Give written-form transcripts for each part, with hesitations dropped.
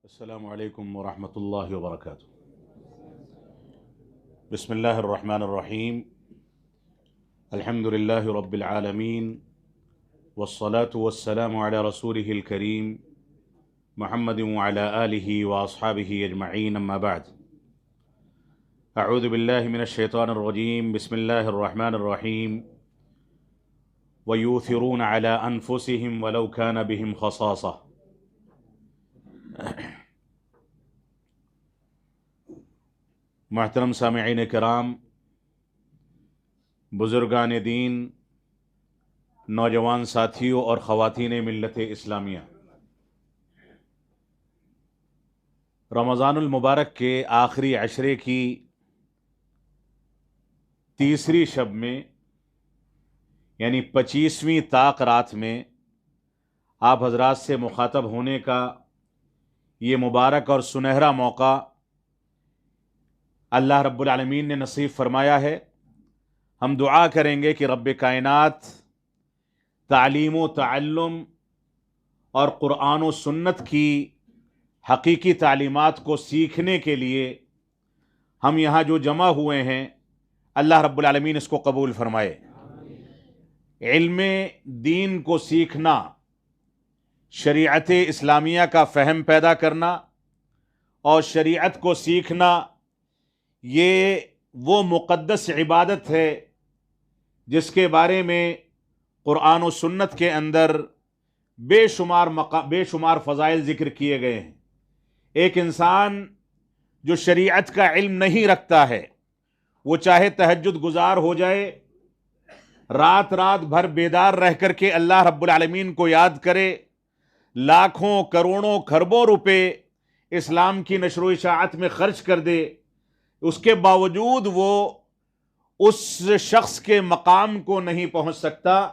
السلام علیکم ورحمۃ اللہ وبرکاتہ۔ بسم اللہ الرحمن الرحیم، الحمد للہ رب العالمین، والصلاة والسلام علی رسولہ الکریم محمد وعلی آلہ واصحابہ اجمعین، اما بعد۔ اعوذ باللہ من الشیطان الرجیم، بسم اللہ الرحمن الرحیم۔ وَيُؤْثِرُونَ عَلَىٰ أَنفُسِهِمْ وَلَوْ كَانَ بِهِمْ خَصَاصَةٌ۔ محترم سامعین کرام، بزرگان دین، نوجوان ساتھیوں اور خواتین ملت اسلامیہ، رمضان المبارک کے آخری عشرے کی تیسری شب میں یعنی 25ویں طاق رات میں آپ حضرات سے مخاطب ہونے کا یہ مبارک اور سنہرا موقع اللہ رب العالمین نے نصیب فرمایا ہے۔ ہم دعا کریں گے کہ رب کائنات تعلیم و تعلم اور قرآن و سنت کی حقیقی تعلیمات کو سیکھنے کے لیے ہم یہاں جو جمع ہوئے ہیں، اللہ رب العالمین اس کو قبول فرمائے۔ علم دین کو سیکھنا، شریعت اسلامیہ کا فہم پیدا کرنا اور شریعت کو سیکھنا، یہ وہ مقدس عبادت ہے جس کے بارے میں قرآن و سنت کے اندر بے شمار فضائل ذکر کیے گئے ہیں۔ ایک انسان جو شریعت کا علم نہیں رکھتا ہے، وہ چاہے تہجد گزار ہو جائے، رات بھر بیدار رہ کر کے اللہ رب العالمین کو یاد کرے، لاکھوں کروڑوں کھربوں روپے اسلام کی نشر و اشاعت میں خرچ کر دے، اس کے باوجود وہ اس شخص کے مقام کو نہیں پہنچ سکتا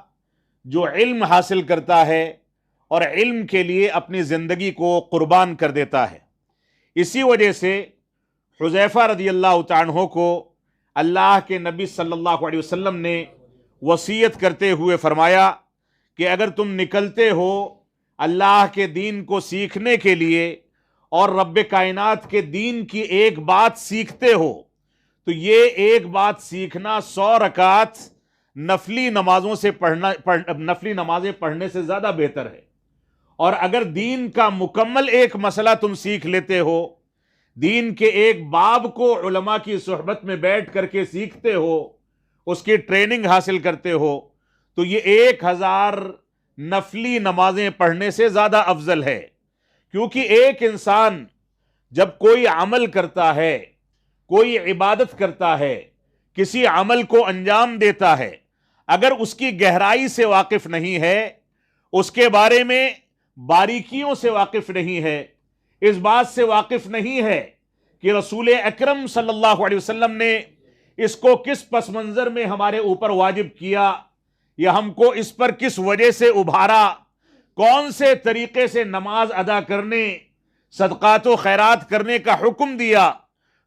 جو علم حاصل کرتا ہے اور علم کے لیے اپنی زندگی کو قربان کر دیتا ہے۔ اسی وجہ سے حذیفہ رضی اللہ تعالیٰ عنہ کو اللہ کے نبی صلی اللہ علیہ وسلم نے وصیت کرتے ہوئے فرمایا کہ اگر تم نکلتے ہو اللہ کے دین کو سیکھنے کے لیے اور رب کائنات کے دین کی ایک بات سیکھتے ہو تو یہ ایک بات سیکھنا 100 رکعت نفلی نمازیں پڑھنے سے زیادہ بہتر ہے۔ اور اگر دین کا مکمل ایک مسئلہ تم سیکھ لیتے ہو، دین کے ایک باب کو علماء کی صحبت میں بیٹھ کر کے سیکھتے ہو، اس کی ٹریننگ حاصل کرتے ہو، تو یہ 1000 نفلی نمازیں پڑھنے سے زیادہ افضل ہے۔ کیونکہ ایک انسان جب کوئی عمل کرتا ہے، کوئی عبادت کرتا ہے، کسی عمل کو انجام دیتا ہے، اگر اس کی گہرائی سے واقف نہیں ہے، اس کے بارے میں باریکیوں سے واقف نہیں ہے، اس بات سے واقف نہیں ہے کہ رسول اکرم صلی اللہ علیہ وسلم نے اس کو کس پس منظر میں ہمارے اوپر واجب کیا یا ہم کو اس پر کس وجہ سے ابھارا، کون سے طریقے سے نماز ادا کرنے، صدقات و خیرات کرنے کا حکم دیا،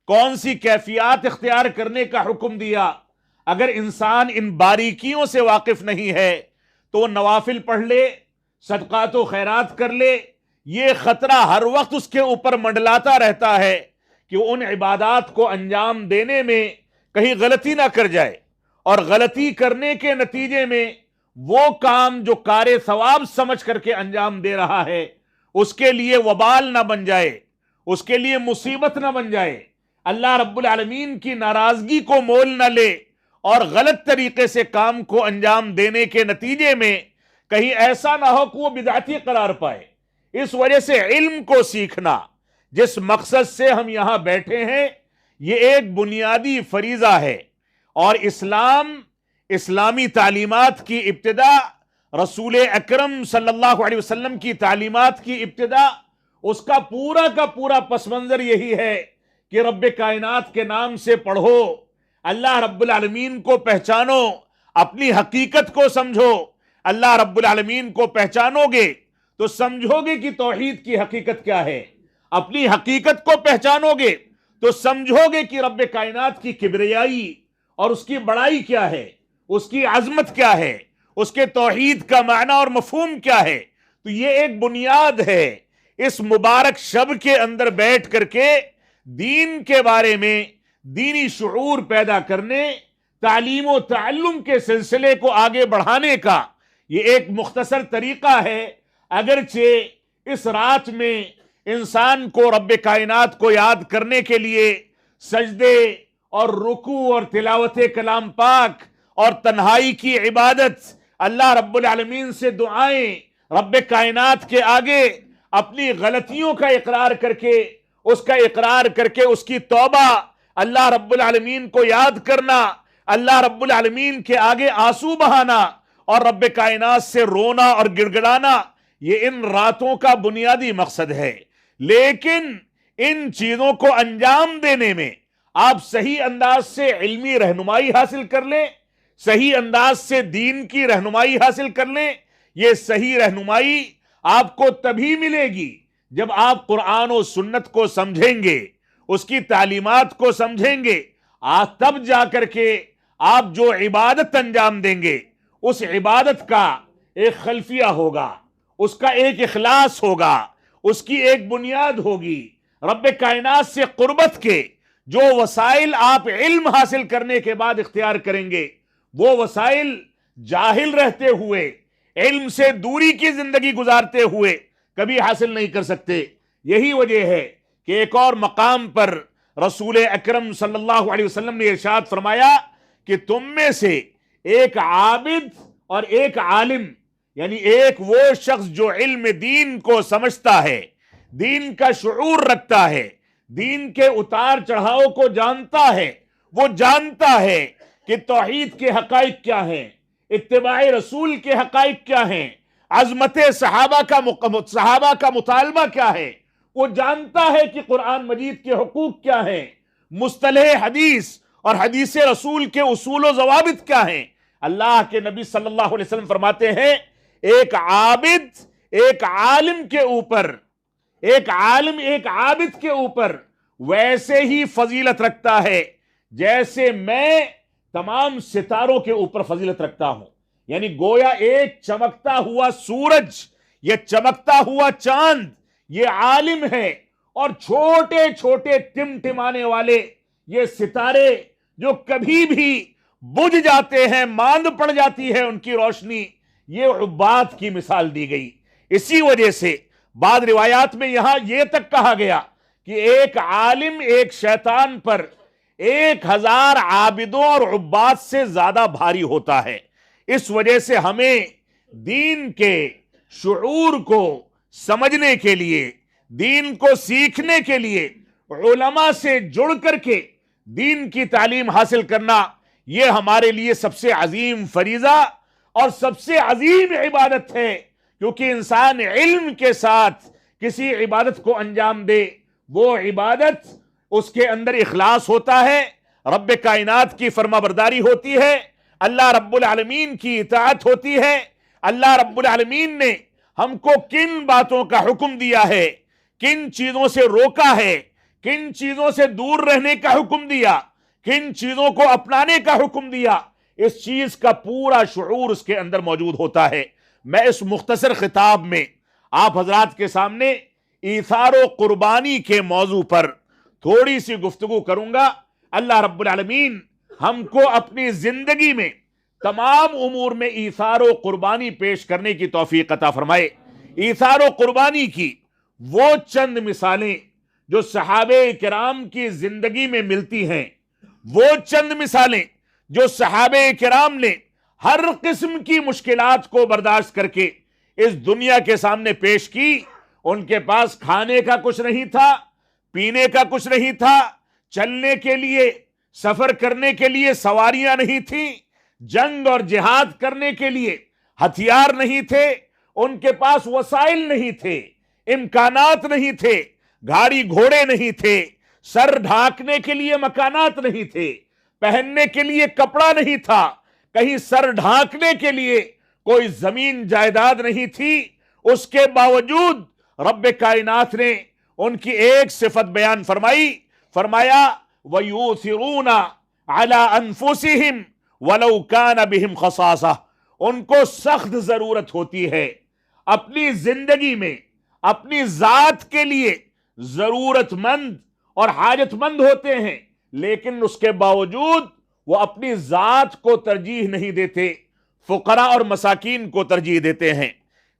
کون سی کیفیات اختیار کرنے کا حکم دیا، اگر انسان ان باریکیوں سے واقف نہیں ہے تو وہ نوافل پڑھ لے، صدقات و خیرات کر لے، یہ خطرہ ہر وقت اس کے اوپر منڈلاتا رہتا ہے کہ وہ ان عبادات کو انجام دینے میں کہیں غلطی نہ کر جائے، اور غلطی کرنے کے نتیجے میں وہ کام جو کار ثواب سمجھ کر کے انجام دے رہا ہے اس کے لیے وبال نہ بن جائے، اس کے لیے مصیبت نہ بن جائے، اللہ رب العالمین کی ناراضگی کو مول نہ لے اور غلط طریقے سے کام کو انجام دینے کے نتیجے میں کہیں ایسا نہ ہو کہ وہ بدعتی قرار پائے۔ اس وجہ سے علم کو سیکھنا، جس مقصد سے ہم یہاں بیٹھے ہیں، یہ ایک بنیادی فریضہ ہے، اور اسلامی تعلیمات کی ابتدا، رسول اکرم صلی اللہ علیہ وسلم کی تعلیمات کی ابتدا، اس کا پورا پس منظر یہی ہے کہ رب کائنات کے نام سے پڑھو، اللہ رب العالمین کو پہچانو، اپنی حقیقت کو سمجھو۔ اللہ رب العالمین کو پہچانو گے تو سمجھو گے کہ توحید کی حقیقت کیا ہے، اپنی حقیقت کو پہچانو گے تو سمجھو گے کہ رب کائنات کی کبریائی اور اس کی بڑائی کیا ہے، اس کی عظمت کیا ہے، اس کے توحید کا معنی اور مفہوم کیا ہے۔ تو یہ ایک بنیاد ہے، اس مبارک شب کے اندر بیٹھ کر کے دین کے بارے میں دینی شعور پیدا کرنے، تعلیم و تعلم کے سلسلے کو آگے بڑھانے کا یہ ایک مختصر طریقہ ہے۔ اگرچہ اس رات میں انسان کو رب کائنات کو یاد کرنے کے لیے سجدے اور رکوع اور تلاوت کلام پاک اور تنہائی کی عبادت، اللہ رب العالمین سے دعائیں، رب کائنات کے آگے اپنی غلطیوں کا اقرار کر کے اس کی توبہ، اللہ رب العالمین کو یاد کرنا، اللہ رب العالمین کے آگے آنسو بہانا اور رب کائنات سے رونا اور گڑ گڑانا، یہ ان راتوں کا بنیادی مقصد ہے۔ لیکن ان چیزوں کو انجام دینے میں آپ صحیح انداز سے علمی رہنمائی حاصل کر لیں، صحیح انداز سے دین کی رہنمائی حاصل کر لیں۔ یہ صحیح رہنمائی آپ کو تبھی ملے گی جب آپ قرآن و سنت کو سمجھیں گے، اس کی تعلیمات کو سمجھیں گے، تب جا کر کے آپ جو عبادت انجام دیں گے اس عبادت کا ایک خلفیہ ہوگا، اس کا ایک اخلاص ہوگا، اس کی ایک بنیاد ہوگی۔ رب کائنات سے قربت کے جو وسائل آپ علم حاصل کرنے کے بعد اختیار کریں گے، وہ وسائل جاہل رہتے ہوئے، علم سے دوری کی زندگی گزارتے ہوئے کبھی حاصل نہیں کر سکتے۔ یہی وجہ ہے کہ ایک اور مقام پر رسول اکرم صلی اللہ علیہ وسلم نے ارشاد فرمایا کہ تم میں سے ایک عابد اور ایک عالم، یعنی ایک وہ شخص جو علم دین کو سمجھتا ہے، دین کا شعور رکھتا ہے، دین کے اتار چڑھاؤ کو جانتا ہے، وہ جانتا ہے کہ توحید کے حقائق کیا ہیں، اتباع رسول کے حقائق کیا ہیں، عظمت صحابہ کا مطالبہ کیا ہے، وہ جانتا ہے کہ قرآن مجید کے حقوق کیا ہیں، مصطلح حدیث اور حدیث رسول کے اصول و ضوابط کیا ہیں۔ اللہ کے نبی صلی اللہ علیہ وسلم فرماتے ہیں ایک عابد ایک عالم کے اوپر، ایک عالم ایک عابد کے اوپر ویسے ہی فضیلت رکھتا ہے جیسے میں تمام ستاروں کے اوپر فضیلت رکھتا ہوں۔ یعنی گویا ایک چمکتا ہوا سورج، یہ چمکتا ہوا چاند، یہ عالم ہے، اور چھوٹے چھوٹے ٹمٹمانے والے یہ ستارے جو کبھی بھی بجھ جاتے ہیں، ماند پڑ جاتی ہے ان کی روشنی، یہ عباد کی مثال دی گئی۔ اسی وجہ سے بعض روایات میں یہاں یہ تک کہا گیا کہ ایک عالم ایک شیطان پر 1000 عابدوں اور عباد سے زیادہ بھاری ہوتا ہے۔ اس وجہ سے ہمیں دین کے شعور کو سمجھنے کے لیے، دین کو سیکھنے کے لیے علماء سے جڑ کر کے دین کی تعلیم حاصل کرنا، یہ ہمارے لیے سب سے عظیم فریضہ اور سب سے عظیم عبادت ہے۔ کیونکہ انسان علم کے ساتھ کسی عبادت کو انجام دے، وہ عبادت اس کے اندر اخلاص ہوتا ہے، رب کائنات کی فرما برداری ہوتی ہے، اللہ رب العالمین کی اطاعت ہوتی ہے۔ اللہ رب العالمین نے ہم کو کن باتوں کا حکم دیا ہے، کن چیزوں سے روکا ہے، کن چیزوں سے دور رہنے کا حکم دیا، کن چیزوں کو اپنانے کا حکم دیا، اس چیز کا پورا شعور اس کے اندر موجود ہوتا ہے۔ میں اس مختصر خطاب میں آپ حضرات کے سامنے ایثار و قربانی کے موضوع پر تھوڑی سی گفتگو کروں گا۔ اللہ رب العالمین ہم کو اپنی زندگی میں تمام امور میں ایثار و قربانی پیش کرنے کی توفیق عطا فرمائے۔ ایثار و قربانی کی وہ چند مثالیں جو صحابہ کرام کی زندگی میں ملتی ہیں، وہ چند مثالیں جو صحابہ کرام نے ہر قسم کی مشکلات کو برداشت کر کے اس دنیا کے سامنے پیش کی۔ ان کے پاس کھانے کا کچھ نہیں تھا، پینے کا کچھ نہیں تھا، چلنے کے لیے، سفر کرنے کے لیے سواریاں نہیں تھیں، جنگ اور جہاد کرنے کے لیے ہتھیار نہیں تھے، ان کے پاس وسائل نہیں تھے، امکانات نہیں تھے، گاڑی گھوڑے نہیں تھے، سر ڈھانکنے کے لیے مکانات نہیں تھے، پہننے کے لیے کپڑا نہیں تھا، کہیں سر ڈھانکنے کے لیے کوئی زمین جائیداد نہیں تھی۔ اس کے باوجود رب کائنات نے ان کی ایک صفت بیان فرمائی، فرمایا وَيُؤْثِرُونَ عَلَىٰ أَنفُسِهِمْ وَلَوْ كَانَ بِهِمْ خَصَاصَةٌ، ان کو سخت ضرورت ہوتی ہے اپنی زندگی میں اپنی ذات کے لیے ضرورت مند اور حاجت مند ہوتے ہیں، لیکن اس کے باوجود وہ اپنی ذات کو ترجیح نہیں دیتے، فقراء اور مساکین کو ترجیح دیتے ہیں،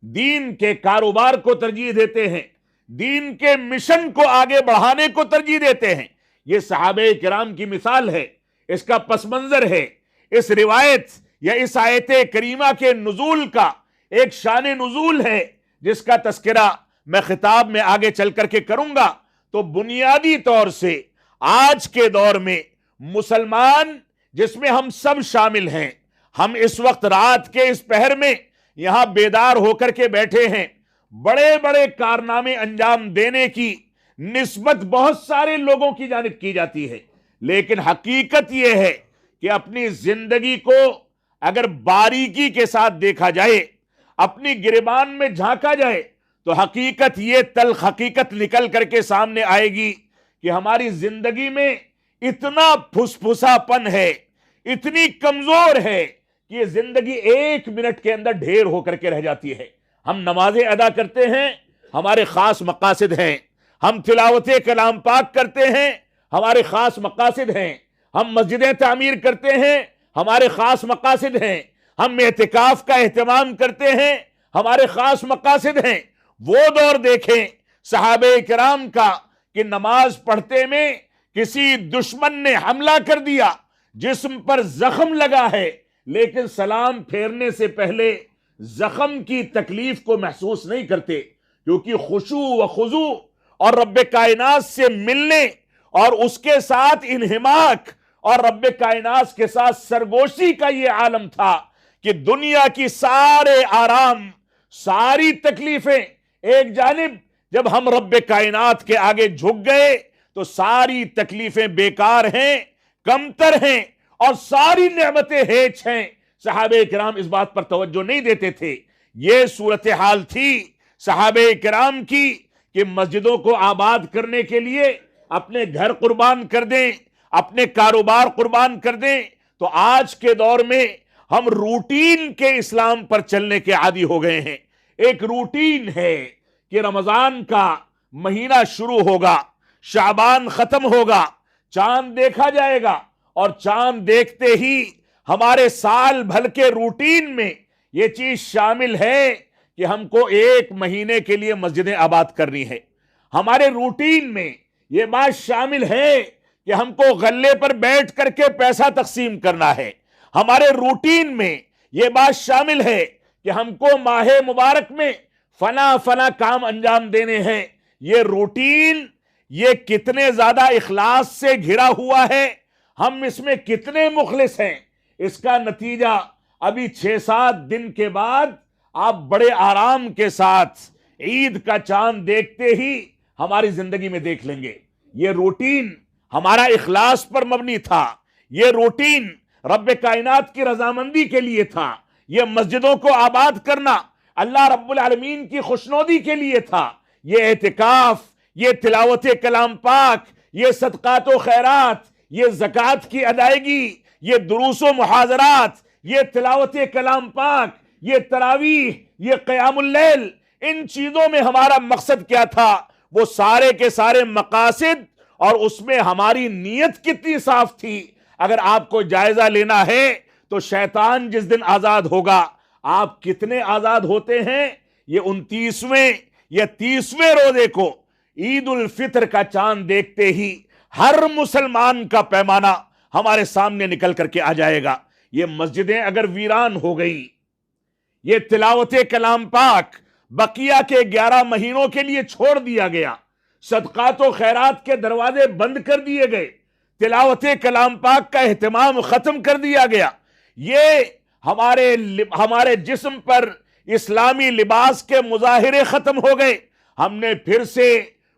دین کے کاروبار کو ترجیح دیتے ہیں، دین کے مشن کو آگے بڑھانے کو ترجیح دیتے ہیں۔ یہ صحابہ کرام کی مثال ہے، اس کا پس منظر ہے، اس روایت یا اس آیت کریمہ کے نزول کا ایک شان نزول ہے جس کا تذکرہ میں خطاب میں آگے چل کر کے کروں گا۔ تو بنیادی طور سے آج کے دور میں مسلمان، جس میں ہم سب شامل ہیں، ہم اس وقت رات کے اس پہر میں یہاں بیدار ہو کر کے بیٹھے ہیں، بڑے بڑے کارنامے انجام دینے کی نسبت بہت سارے لوگوں کی جانب کی جاتی ہے، لیکن حقیقت یہ ہے کہ اپنی زندگی کو اگر باریکی کے ساتھ دیکھا جائے، اپنی گریبان میں جھانکا جائے، تو حقیقت یہ تلخ حقیقت نکل کر کے سامنے آئے گی کہ ہماری زندگی میں اتنا پھسپھسا پن ہے، اتنی کمزور ہے کہ یہ زندگی ایک منٹ کے اندر ڈھیر ہو کر کے رہ جاتی ہے۔ ہم نمازیں ادا کرتے ہیں، ہمارے خاص مقاصد ہیں، ہم تلاوت کلام پاک کرتے ہیں، ہمارے خاص مقاصد ہیں، ہم مسجدیں تعمیر کرتے ہیں، ہمارے خاص مقاصد ہیں، ہم اعتکاف کا اہتمام کرتے ہیں، ہمارے خاص مقاصد ہیں۔ وہ دور دیکھیں صحابہ کرام کا کہ نماز پڑھتے میں کسی دشمن نے حملہ کر دیا، جسم پر زخم لگا ہے، لیکن سلام پھیرنے سے پہلے زخم کی تکلیف کو محسوس نہیں کرتے، کیونکہ خشوع و خضوع اور رب کائنات سے ملنے اور اس کے ساتھ انہماک اور رب کائنات کے ساتھ سرگوشی کا یہ عالم تھا کہ دنیا کی سارے آرام، ساری تکلیفیں ایک جانب، جب ہم رب کائنات کے آگے جھک گئے تو ساری تکلیفیں بیکار ہیں، کمتر ہیں، اور ساری نعمتیں ہیچ ہیں۔ صحابہ کرام اس بات پر توجہ نہیں دیتے تھے۔ یہ صورتحال تھی صحابہ کرام کی کہ مسجدوں کو آباد کرنے کے لیے اپنے گھر قربان کر دیں، اپنے کاروبار قربان کر دیں۔ تو آج کے دور میں ہم روٹین کے اسلام پر چلنے کے عادی ہو گئے ہیں۔ ایک روٹین ہے کہ رمضان کا مہینہ شروع ہوگا، شعبان ختم ہوگا، چاند دیکھا جائے گا، اور چاند دیکھتے ہی ہمارے سال بھر کے روٹین میں یہ چیز شامل ہے کہ ہم کو ایک مہینے کے لیے مسجدیں آباد کرنی ہے۔ ہمارے روٹین میں یہ بات شامل ہے کہ ہم کو غلے پر بیٹھ کر کے پیسہ تقسیم کرنا ہے۔ ہمارے روٹین میں یہ بات شامل ہے کہ ہم کو ماہ مبارک میں فلاں کام انجام دینے ہیں۔ یہ روٹین، یہ کتنے زیادہ اخلاص سے گھرا ہوا ہے، ہم اس میں کتنے مخلص ہیں، اس کا نتیجہ ابھی 6-7 دن کے بعد آپ بڑے آرام کے ساتھ عید کا چاند دیکھتے ہی ہماری زندگی میں دیکھ لیں گے۔ یہ روٹین ہمارا اخلاص پر مبنی تھا، یہ روٹین رب کائنات کی رضامندی کے لیے تھا، یہ مسجدوں کو آباد کرنا اللہ رب العالمین کی خوشنودی کے لیے تھا، یہ اعتکاف، یہ تلاوت کلام پاک، یہ صدقات و خیرات، یہ زکوٰۃ کی ادائیگی، یہ دروس و محاضرات، یہ تلاوت کلام پاک، یہ تراویح، یہ قیام اللیل، ان چیزوں میں ہمارا مقصد کیا تھا؟ وہ سارے کے سارے مقاصد، اور اس میں ہماری نیت کتنی صاف تھی۔ اگر آپ کو جائزہ لینا ہے تو شیطان جس دن آزاد ہوگا، آپ کتنے آزاد ہوتے ہیں؟ یہ 29ویں یا 30ویں روزے کو عید الفطر کا چاند دیکھتے ہی ہر مسلمان کا پیمانہ ہمارے سامنے نکل کر کے آ جائے گا۔ یہ مسجدیں اگر ویران ہو گئی، یہ تلاوت کلام پاک بقیہ کے 11 مہینوں کے لیے چھوڑ دیا گیا، صدقات و خیرات کے دروازے بند کر دیے گئے، تلاوت کلام پاک کا اہتمام ختم کر دیا گیا، یہ ہمارے جسم پر اسلامی لباس کے مظاہرے ختم ہو گئے، ہم نے پھر سے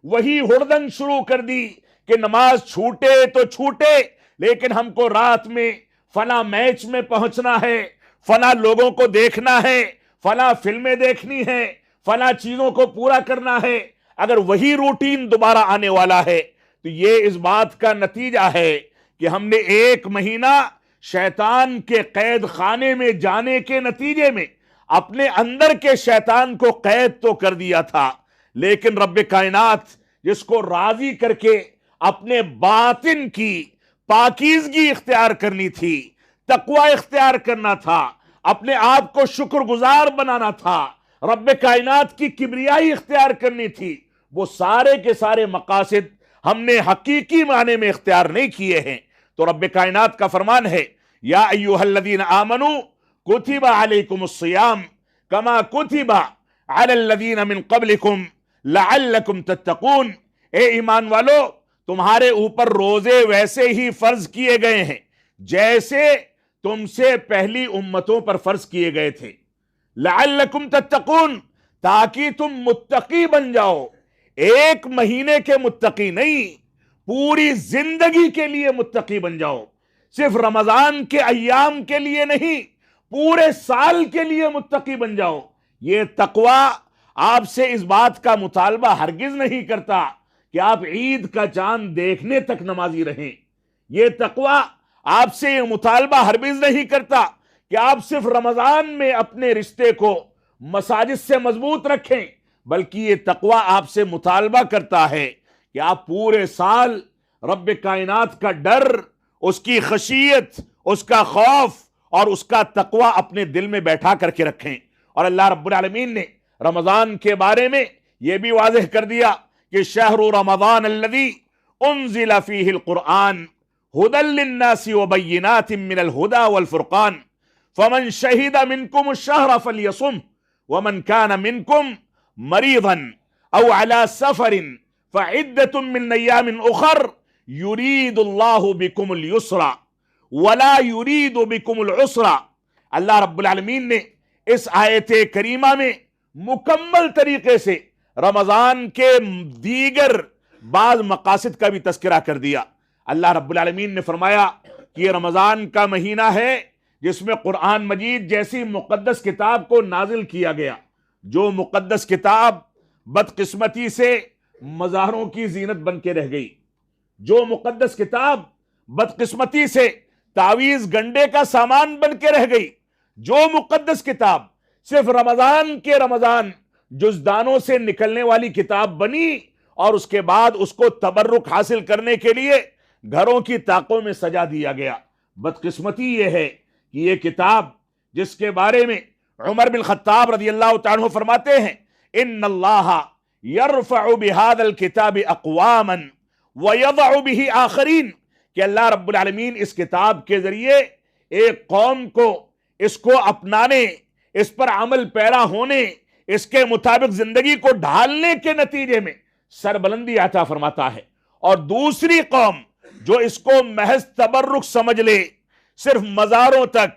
وہی ہڑدنگ شروع کر دی کہ نماز چھوٹے تو چھوٹے، لیکن ہم کو رات میں فلاں میچ میں پہنچنا ہے، فلاں لوگوں کو دیکھنا ہے، فلاں فلمیں دیکھنی ہے، فلاں چیزوں کو پورا کرنا ہے۔ اگر وہی روٹین دوبارہ آنے والا ہے تو یہ اس بات کا نتیجہ ہے کہ ہم نے ایک مہینہ شیطان کے قید خانے میں جانے کے نتیجے میں اپنے اندر کے شیطان کو قید تو کر دیا تھا، لیکن رب کائنات جس کو راضی کر کے اپنے باطن کی پاکیزگی اختیار کرنی تھی، تقوی اختیار کرنا تھا، اپنے آپ کو شکر گزار بنانا تھا، رب کائنات کی کبریائی اختیار کرنی تھی، وہ سارے کے سارے مقاصد ہم نے حقیقی معنی میں اختیار نہیں کیے ہیں۔ تو رب کائنات کا فرمان ہے، یا ایھا الذین آمنوا کتب علیکم الصیام کما کتب علی الذین من قبلکم لعلکم تتقون، اے ایمان والو تمہارے اوپر روزے ویسے ہی فرض کیے گئے ہیں جیسے تم سے پہلی امتوں پر فرض کیے گئے تھے، لعلکم تتقون، تاکہ تم متقی بن جاؤ، ایک مہینے کے متقی نہیں، پوری زندگی کے لیے متقی بن جاؤ، صرف رمضان کے ایام کے لیے نہیں، پورے سال کے لیے متقی بن جاؤ۔ یہ تقوی آپ سے اس بات کا مطالبہ ہرگز نہیں کرتا کہ آپ عید کا چاند دیکھنے تک نمازی رہیں، یہ تقوی آپ سے یہ مطالبہ ہرگز نہیں کرتا کہ آپ صرف رمضان میں اپنے رشتے کو مساجد سے مضبوط رکھیں، بلکہ یہ تقوی آپ سے مطالبہ کرتا ہے کہ آپ پورے سال رب کائنات کا ڈر، اس کی خشیت، اس کا خوف اور اس کا تقوی اپنے دل میں بیٹھا کر کے رکھیں۔ اور اللہ رب العالمین نے رمضان کے بارے میں یہ بھی واضح کر دیا کہ شہر رمضان الذی انزل فیہ القرآن ہدی للناس وبینات من الہدی والفرقان فمن شہد منکم الشہر فلیصم ومن کان منکم مریضا او علی سفر فعدۃ من ایام اخر یرید اللہ بکم اليسر ولا یرید بکم العسر۔ اللہ رب العالمین نے اس آیت کریمہ میں مکمل طریقے سے رمضان کے دیگر بعض مقاصد کا بھی تذکرہ کر دیا۔ اللہ رب العالمین نے فرمایا کہ یہ رمضان کا مہینہ ہے جس میں قرآن مجید جیسی مقدس کتاب کو نازل کیا گیا، جو مقدس کتاب بدقسمتی سے مزاروں کی زینت بن کے رہ گئی، جو مقدس کتاب بدقسمتی سے تعویذ گنڈے کا سامان بن کے رہ گئی، جو مقدس کتاب صرف رمضان کے رمضان جزدانوں سے نکلنے والی کتاب بنی اور اس کے بعد اس کو تبرک حاصل کرنے کے لیے گھروں کی طاقوں میں سجا دیا گیا۔ بدقسمتی یہ ہے کہ یہ کتاب جس کے بارے میں عمر بن خطاب رضی اللہ تعالیٰ عنہ فرماتے ہیں، ان اللہ یرفع بہذا الکتاب اقواما ویضع بہ آخرین، کہ اللہ رب العالمین اس کتاب کے ذریعے ایک قوم کو اس کو اپنانے، اس پر عمل پیرا ہونے، اس کے مطابق زندگی کو ڈھالنے کے نتیجے میں سربلندی عطا فرماتا ہے، اور دوسری قوم جو اس کو محض تبرک سمجھ لے، صرف مزاروں تک،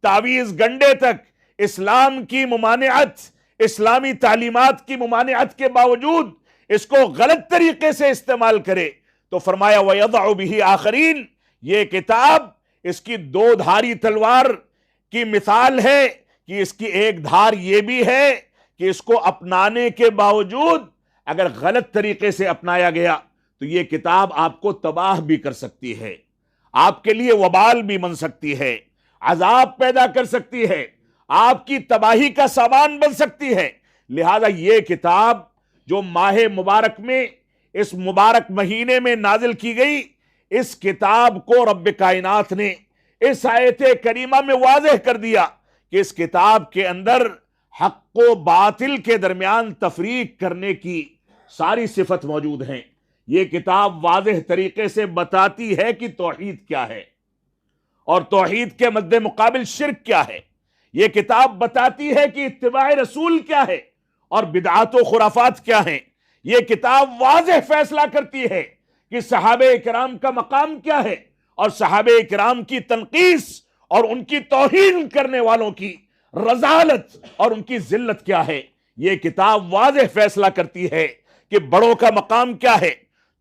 تعویذ گنڈے تک، اسلام کی ممانعت، اسلامی تعلیمات کی ممانعت کے باوجود اس کو غلط طریقے سے استعمال کرے، تو فرمایا وَيَضَعُ بِهِ آخرین، یہ کتاب اس کی دو دھاری تلوار کی مثال ہے کہ اس کی ایک دھار یہ بھی ہے کہ اس کو اپنانے کے باوجود اگر غلط طریقے سے اپنایا گیا تو یہ کتاب آپ کو تباہ بھی کر سکتی ہے، آپ کے لیے وبال بھی بن سکتی ہے، عذاب پیدا کر سکتی ہے، آپ کی تباہی کا سامان بن سکتی ہے۔ لہذا یہ کتاب جو ماہ مبارک میں، اس مبارک مہینے میں نازل کی گئی، اس کتاب کو رب کائنات نے اس آیت کریمہ میں واضح کر دیا کہ اس کتاب کے اندر حق و باطل کے درمیان تفریق کرنے کی ساری صفت موجود ہیں۔ یہ کتاب واضح طریقے سے بتاتی ہے کہ توحید کیا ہے اور توحید کے مد مقابل شرک کیا ہے۔ یہ کتاب بتاتی ہے کہ اتباع رسول کیا ہے اور بدعات و خرافات کیا ہیں۔ یہ کتاب واضح فیصلہ کرتی ہے کہ صحابہ کرام کا مقام کیا ہے اور صحابہ کرام کی تنقیص اور ان کی توہین کرنے والوں کی رذالت اور ان کی ذلت کیا ہے۔ یہ کتاب واضح فیصلہ کرتی ہے کہ بڑوں کا مقام کیا ہے،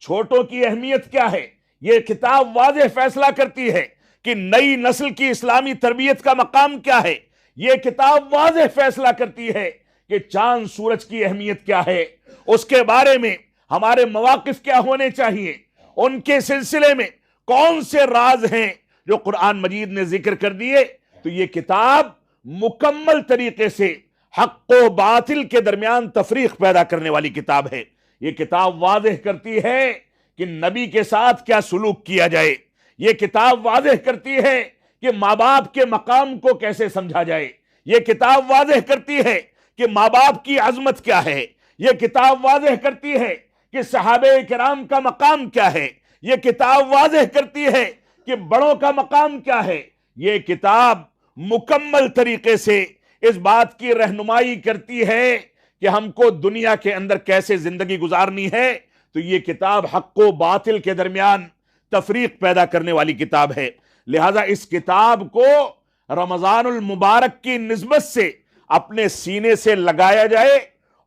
چھوٹوں کی اہمیت کیا ہے۔ یہ کتاب واضح فیصلہ کرتی ہے کہ نئی نسل کی اسلامی تربیت کا مقام کیا ہے۔ یہ کتاب واضح فیصلہ کرتی ہے کہ چاند سورج کی اہمیت کیا ہے، اس کے بارے میں ہمارے مواقف کیا ہونے چاہیے، ان کے سلسلے میں کون سے راز ہیں جو قرآن مجید نے ذکر کر دیے۔ تو یہ کتاب مکمل طریقے سے حق و باطل کے درمیان تفریق پیدا کرنے والی کتاب ہے۔ یہ کتاب واضح کرتی ہے کہ نبی کے ساتھ کیا سلوک کیا جائے، یہ کتاب واضح کرتی ہے کہ ماں باپ کے مقام کو کیسے سمجھا جائے، یہ کتاب واضح کرتی ہے کہ ماں باپ کی عظمت کیا ہے، یہ کتاب واضح کرتی ہے کہ صحابہ کرام کا مقام کیا ہے، یہ کتاب واضح کرتی ہے کہ بڑوں کا مقام کیا ہے۔ یہ کتاب مکمل طریقے سے اس بات کی رہنمائی کرتی ہے کہ ہم کو دنیا کے اندر کیسے زندگی گزارنی ہے۔ تو یہ کتاب حق و باطل کے درمیان تفریق پیدا کرنے والی کتاب ہے۔ لہذا اس کتاب کو رمضان المبارک کی نسبت سے اپنے سینے سے لگایا جائے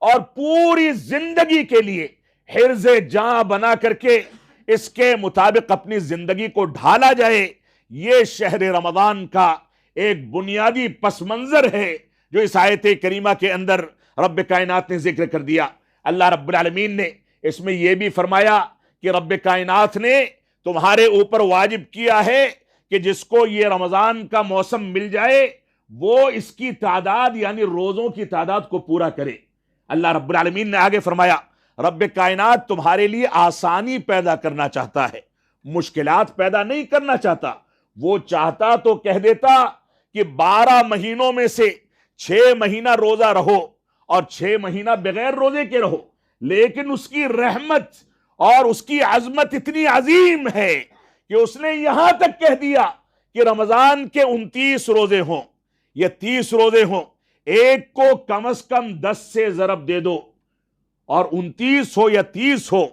اور پوری زندگی کے لیے حرز جاں بنا کر کے اس کے مطابق اپنی زندگی کو ڈھالا جائے۔ یہ شہر رمضان کا ایک بنیادی پس منظر ہے جو اس آیت کریمہ کے اندر رب کائنات نے ذکر کر دیا۔ اللہ رب العالمین نے اس میں یہ بھی فرمایا کہ رب کائنات نے تمہارے اوپر واجب کیا ہے کہ جس کو یہ رمضان کا موسم مل جائے وہ اس کی تعداد یعنی روزوں کی تعداد کو پورا کرے۔ اللہ رب العالمین نے آگے فرمایا رب کائنات تمہارے لیے آسانی پیدا کرنا چاہتا ہے، مشکلات پیدا نہیں کرنا چاہتا۔ وہ چاہتا تو کہہ دیتا کہ 12 مہینوں میں سے 6 مہینہ روزہ رہو اور 6 مہینہ بغیر روزے کے رہو، لیکن اس کی رحمت اور اس کی عظمت اتنی عظیم ہے کہ اس نے یہاں تک کہہ دیا کہ رمضان کے 29 روزے ہوں یا 30 روزے ہوں، ایک کو کم از کم 10 سے ضرب دے دو، اور 29 ہو یا 30 ہو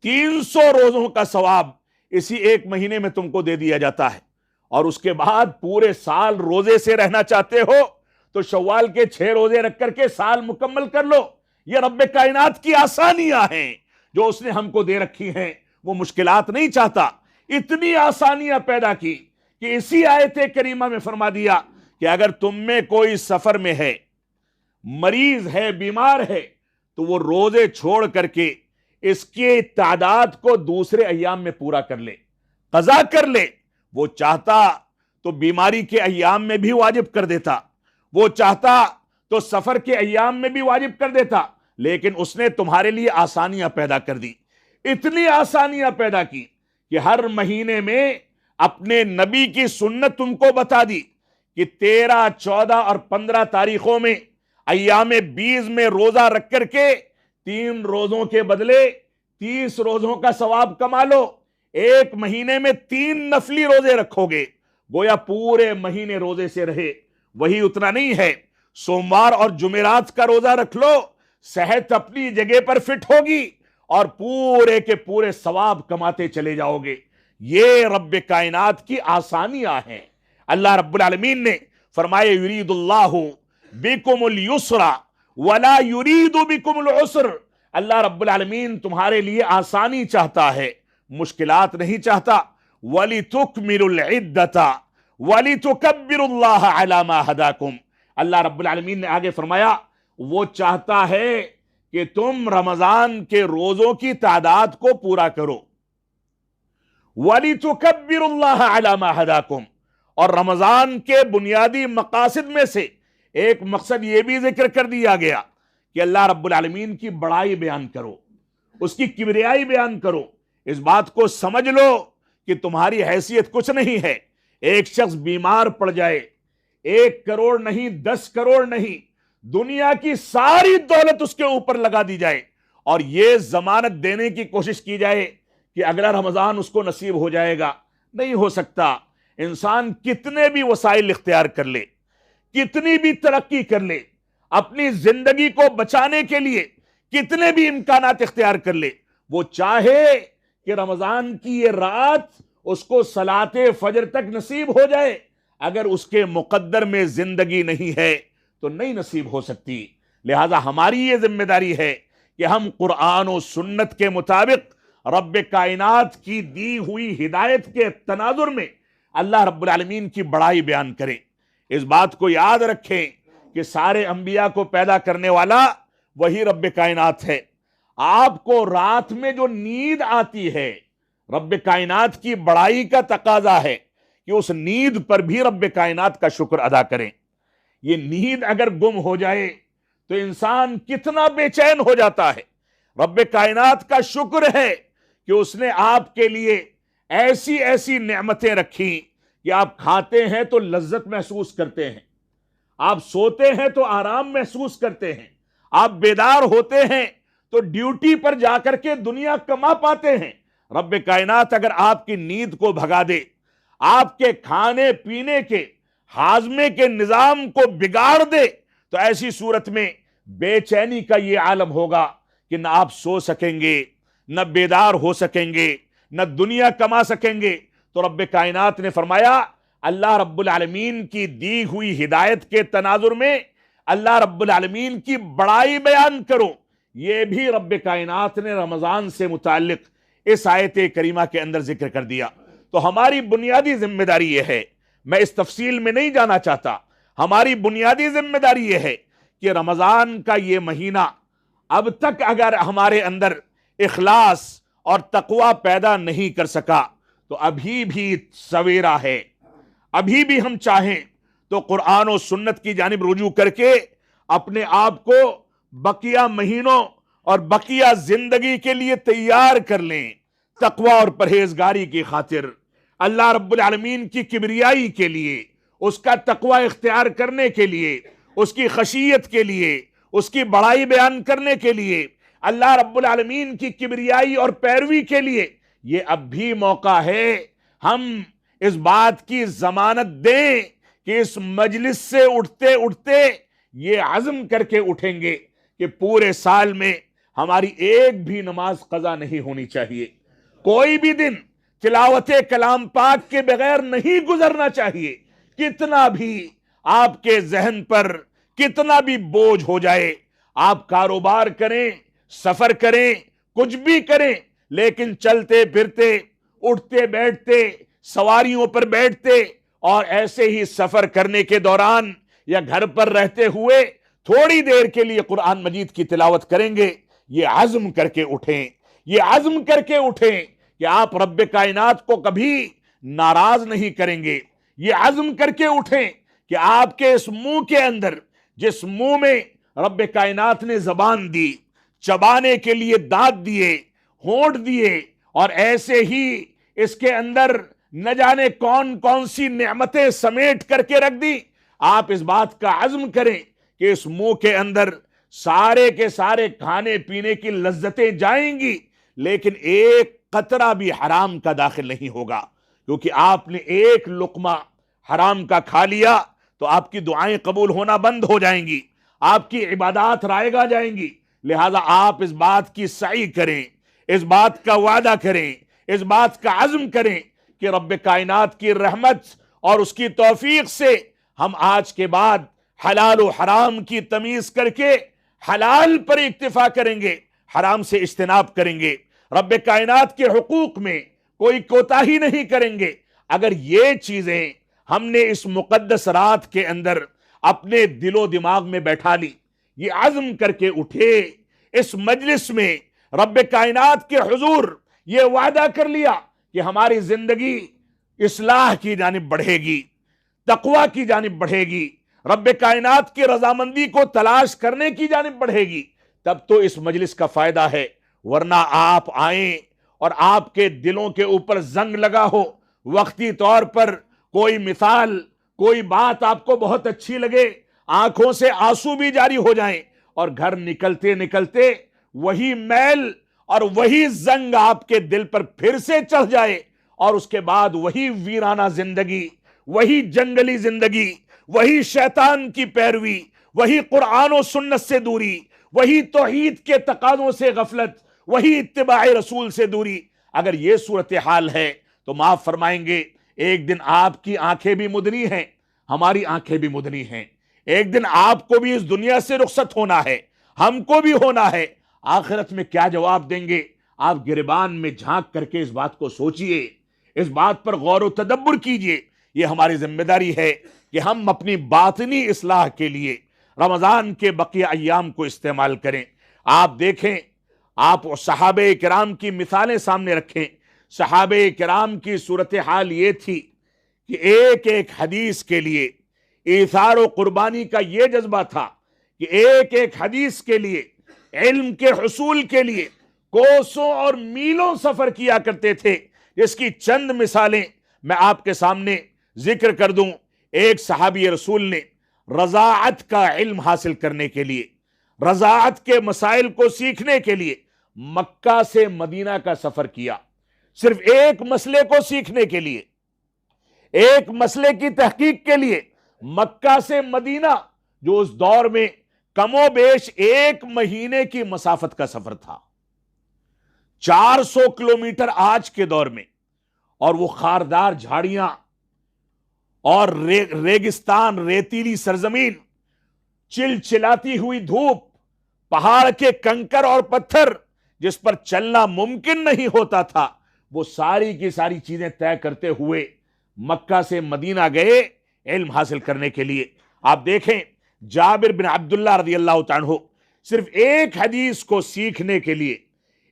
300 روزوں کا ثواب اسی ایک مہینے میں تم کو دے دیا جاتا ہے۔ اور اس کے بعد پورے سال روزے سے رہنا چاہتے ہو تو شوال کے 6 روزے رکھ کر کے سال مکمل کر لو۔ یہ رب کائنات کی آسانیاں ہیں جو اس نے ہم کو دے رکھی ہیں، وہ مشکلات نہیں چاہتا۔ اتنی آسانیاں پیدا کی کہ اسی آیت کریمہ میں فرما دیا کہ اگر تم میں کوئی سفر میں ہے، مریض ہے، بیمار ہے، تو وہ روزے چھوڑ کر کے اس کی تعداد کو دوسرے ایام میں پورا کر لے، قضا کر لے۔ وہ چاہتا تو بیماری کے ایام میں بھی واجب کر دیتا، وہ چاہتا تو سفر کے ایام میں بھی واجب کر دیتا، لیکن اس نے تمہارے لیے آسانیاں پیدا کر دی۔ اتنی آسانیاں پیدا کی کہ ہر مہینے میں اپنے نبی کی سنت تم کو بتا دی کہ 13، 14 اور 15 تاریخوں میں ایام 20 میں روزہ رکھ کر کے 3 روزوں کے بدلے 30 روزوں کا ثواب کما لو۔ ایک مہینے میں 3 نفلی روزے رکھو گے، گویا پورے مہینے روزے سے رہے۔ وہی اتنا نہیں ہے، سوموار اور جمعرات کا روزہ رکھ لو، صحت اپنی جگہ پر فٹ ہوگی اور پورے کے پورے ثواب کماتے چلے جاؤ گے۔ یہ رب کائنات کی آسانیاں ہیں۔ اللہ رب العالمین نے فرمایا یرید اللہ بکم اليسر ولا یرید بکم العسر۔ اللہ رب العالمین تمہارے لیے آسانی چاہتا ہے، مشکلات نہیں چاہتا۔ وَلِتُكْمِلُوا الْعِدَّةَ وَلِتُكَبِّرُوا اللَّهَ عَلَى مَا هَدَاكُمْ۔ اللہ رب العالمین نے آگے فرمایا وہ چاہتا ہے کہ تم رمضان کے روزوں کی تعداد کو پورا کرو۔ وَلِتُكَبِّرُوا اللَّهَ عَلَى مَا هَدَاكُمْ۔ اور رمضان کے بنیادی مقاصد میں سے ایک مقصد یہ بھی ذکر کر دیا گیا کہ اللہ رب العالمین کی بڑائی بیان کرو، اس کی کبریائی بیان کرو۔ اس بات کو سمجھ لو کہ تمہاری حیثیت کچھ نہیں ہے۔ ایک شخص بیمار پڑ جائے، 1 کروڑ نہیں، 10 کروڑ نہیں، دنیا کی ساری دولت اس کے اوپر لگا دی جائے اور یہ ضمانت دینے کی کوشش کی جائے کہ اگلا رمضان اس کو نصیب ہو جائے گا، نہیں ہو سکتا۔ انسان کتنے بھی وسائل اختیار کر لے، کتنی بھی ترقی کر لے، اپنی زندگی کو بچانے کے لیے کتنے بھی امکانات اختیار کر لے، وہ چاہے کہ رمضان کی یہ رات اس کو صلاۃ فجر تک نصیب ہو جائے، اگر اس کے مقدر میں زندگی نہیں ہے تو نہیں نصیب ہو سکتی۔ لہذا ہماری یہ ذمہ داری ہے کہ ہم قرآن و سنت کے مطابق رب کائنات کی دی ہوئی ہدایت کے تناظر میں اللہ رب العالمین کی بڑائی بیان کریں۔ اس بات کو یاد رکھیں کہ سارے انبیاء کو پیدا کرنے والا وہی رب کائنات ہے۔ آپ کو رات میں جو نیند آتی ہے، رب کائنات کی بڑائی کا تقاضا ہے کہ اس نیند پر بھی رب کائنات کا شکر ادا کریں۔ یہ نیند اگر گم ہو جائے تو انسان کتنا بے چین ہو جاتا ہے۔ رب کائنات کا شکر ہے کہ اس نے آپ کے لیے ایسی ایسی نعمتیں رکھی کہ آپ کھاتے ہیں تو لذت محسوس کرتے ہیں، آپ سوتے ہیں تو آرام محسوس کرتے ہیں، آپ بیدار ہوتے ہیں تو ڈیوٹی پر جا کر کے دنیا کما پاتے ہیں۔ رب کائنات اگر آپ کی نیند کو بھگا دے، آپ کے کھانے پینے کے ہاضمے کے نظام کو بگاڑ دے، تو ایسی صورت میں بے چینی کا یہ عالم ہوگا کہ نہ آپ سو سکیں گے، نہ بیدار ہو سکیں گے، نہ دنیا کما سکیں گے۔ تو رب کائنات نے فرمایا، اللہ رب العالمین کی دی ہوئی ہدایت کے تناظر میں اللہ رب العالمین کی بڑائی بیان کرو۔ یہ بھی رب کائنات نے رمضان سے متعلق اس آیت کریمہ کے اندر ذکر کر دیا۔ تو ہماری بنیادی ذمہ داری یہ ہے، میں اس تفصیل میں نہیں جانا چاہتا، ہماری بنیادی ذمہ داری یہ ہے کہ رمضان کا یہ مہینہ اب تک اگر ہمارے اندر اخلاص اور تقوی پیدا نہیں کر سکا تو ابھی بھی سویرا ہے۔ ابھی بھی ہم چاہیں تو قرآن و سنت کی جانب رجوع کر کے اپنے آپ کو بقیہ مہینوں اور بقیہ زندگی کے لیے تیار کر لیں، تقوی اور پرہیزگاری کی خاطر، اللہ رب العالمین کی کبریائی کے لیے، اس کا تقوی اختیار کرنے کے لیے، اس کی خشیت کے لیے، اس کی بڑائی بیان کرنے کے لیے، اللہ رب العالمین کی کبریائی اور پیروی کے لیے۔ یہ اب بھی موقع ہے، ہم اس بات کی ضمانت دیں کہ اس مجلس سے اٹھتے اٹھتے یہ عزم کر کے اٹھیں گے کہ پورے سال میں ہماری ایک بھی نماز قضا نہیں ہونی چاہیے، کوئی بھی دن تلاوت کلام پاک کے بغیر نہیں گزرنا چاہیے۔ کتنا بھی آپ کے ذہن پر کتنا بھی بوجھ ہو جائے، آپ کاروبار کریں، سفر کریں، کچھ بھی کریں، لیکن چلتے پھرتے، اٹھتے بیٹھتے، سواریوں پر بیٹھتے اور ایسے ہی سفر کرنے کے دوران یا گھر پر رہتے ہوئے تھوڑی دیر کے لیے قرآن مجید کی تلاوت کریں گے۔ یہ عزم کر کے اٹھیں، یہ عزم کر کے اٹھیں کہ آپ رب کائنات کو کبھی ناراض نہیں کریں گے۔ یہ عزم کر کے اٹھیں کہ آپ کے اس منہ کے اندر، جس منہ میں رب کائنات نے زبان دی، چبانے کے لیے دانت دیے، ہونٹ دیے، اور ایسے ہی اس کے اندر نہ جانے کون کون سی نعمتیں سمیٹ کر کے رکھ دی، آپ اس بات کا عزم کریں کہ اس منہ کے اندر سارے کے سارے کھانے پینے کی لذتیں جائیں گی، لیکن ایک قطرہ بھی حرام کا داخل نہیں ہوگا، کیونکہ آپ نے ایک لقمہ حرام کا کھا لیا تو آپ کی دعائیں قبول ہونا بند ہو جائیں گی، آپ کی عبادات رائگاں جائیں گی۔ لہذا آپ اس بات کی سعی کریں، اس بات کا وعدہ کریں، اس بات کا عزم کریں کہ رب کائنات کی رحمت اور اس کی توفیق سے ہم آج کے بعد حلال و حرام کی تمیز کر کے حلال پر اکتفا کریں گے، حرام سے اجتناب کریں گے، رب کائنات کے حقوق میں کوئی کوتاہی نہیں کریں گے۔ اگر یہ چیزیں ہم نے اس مقدس رات کے اندر اپنے دل و دماغ میں بیٹھا لی، یہ عزم کر کے اٹھے اس مجلس میں رب کائنات کے حضور یہ وعدہ کر لیا کہ ہماری زندگی اصلاح کی جانب بڑھے گی، تقوی کی جانب بڑھے گی، رب کائنات کی رضامندی کو تلاش کرنے کی جانب بڑھے گی، تب تو اس مجلس کا فائدہ ہے۔ ورنہ آپ آئیں اور آپ کے دلوں کے اوپر زنگ لگا ہو، وقتی طور پر کوئی مثال، کوئی بات آپ کو بہت اچھی لگے، آنکھوں سے آنسو بھی جاری ہو جائیں، اور گھر نکلتے نکلتے وہی میل اور وہی زنگ آپ کے دل پر پھر سے چڑھ جائے، اور اس کے بعد وہی ویرانہ زندگی، وہی جنگلی زندگی، وہی شیطان کی پیروی، وہی قرآن و سنت سے دوری، وہی توحید کے تقاضوں سے غفلت، وہی اتباع رسول سے دوری۔ اگر یہ صورتحال ہے تو معاف فرمائیں گے، ایک دن آپ کی آنکھیں بھی مدنی ہیں، ہماری آنکھیں بھی مدنی ہیں، ایک دن آپ کو بھی اس دنیا سے رخصت ہونا ہے، ہم کو بھی ہونا ہے۔ آخرت میں کیا جواب دیں گے؟ آپ گریبان میں جھانک کر کے اس بات کو سوچئے، اس بات پر غور و تدبر کیجئے۔ یہ ہماری ذمہ داری ہے کہ ہم اپنی باطنی اصلاح کے لیے رمضان کے بقیہ ایام کو استعمال کریں۔ آپ دیکھیں، آپ صحابہ کرام کی مثالیں سامنے رکھیں۔ صحابہ کرام کی صورتحال یہ تھی کہ ایک ایک حدیث کے لیے ایثار و قربانی کا یہ جذبہ تھا کہ ایک ایک حدیث کے لیے، علم کے حصول کے لیے کوسوں اور میلوں سفر کیا کرتے تھے، جس کی چند مثالیں میں آپ کے سامنے ذکر کر دوں۔ ایک صحابی رسول نے رضاعت کا علم حاصل کرنے کے لیے، رضاعت کے مسائل کو سیکھنے کے لیے مکہ سے مدینہ کا سفر کیا، صرف ایک مسئلے کو سیکھنے کے لیے، ایک مسئلے کی تحقیق کے لیے مکہ سے مدینہ، جو اس دور میں کم و بیش 1 مہینے کی مسافت کا سفر تھا، 400 کلومیٹر آج کے دور میں، اور وہ خاردار جھاڑیاں اور ریگستان، ریتیلی سرزمین، چلچلاتی ہوئی دھوپ، پہاڑ کے کنکر اور پتھر جس پر چلنا ممکن نہیں ہوتا تھا، وہ ساری کی ساری چیزیں طے کرتے ہوئے مکہ سے مدینہ گئے علم حاصل کرنے کے لیے۔ آپ دیکھیں جابر بن عبداللہ رضی اللہ تعالیٰ عنہ صرف ایک حدیث کو سیکھنے کے لیے،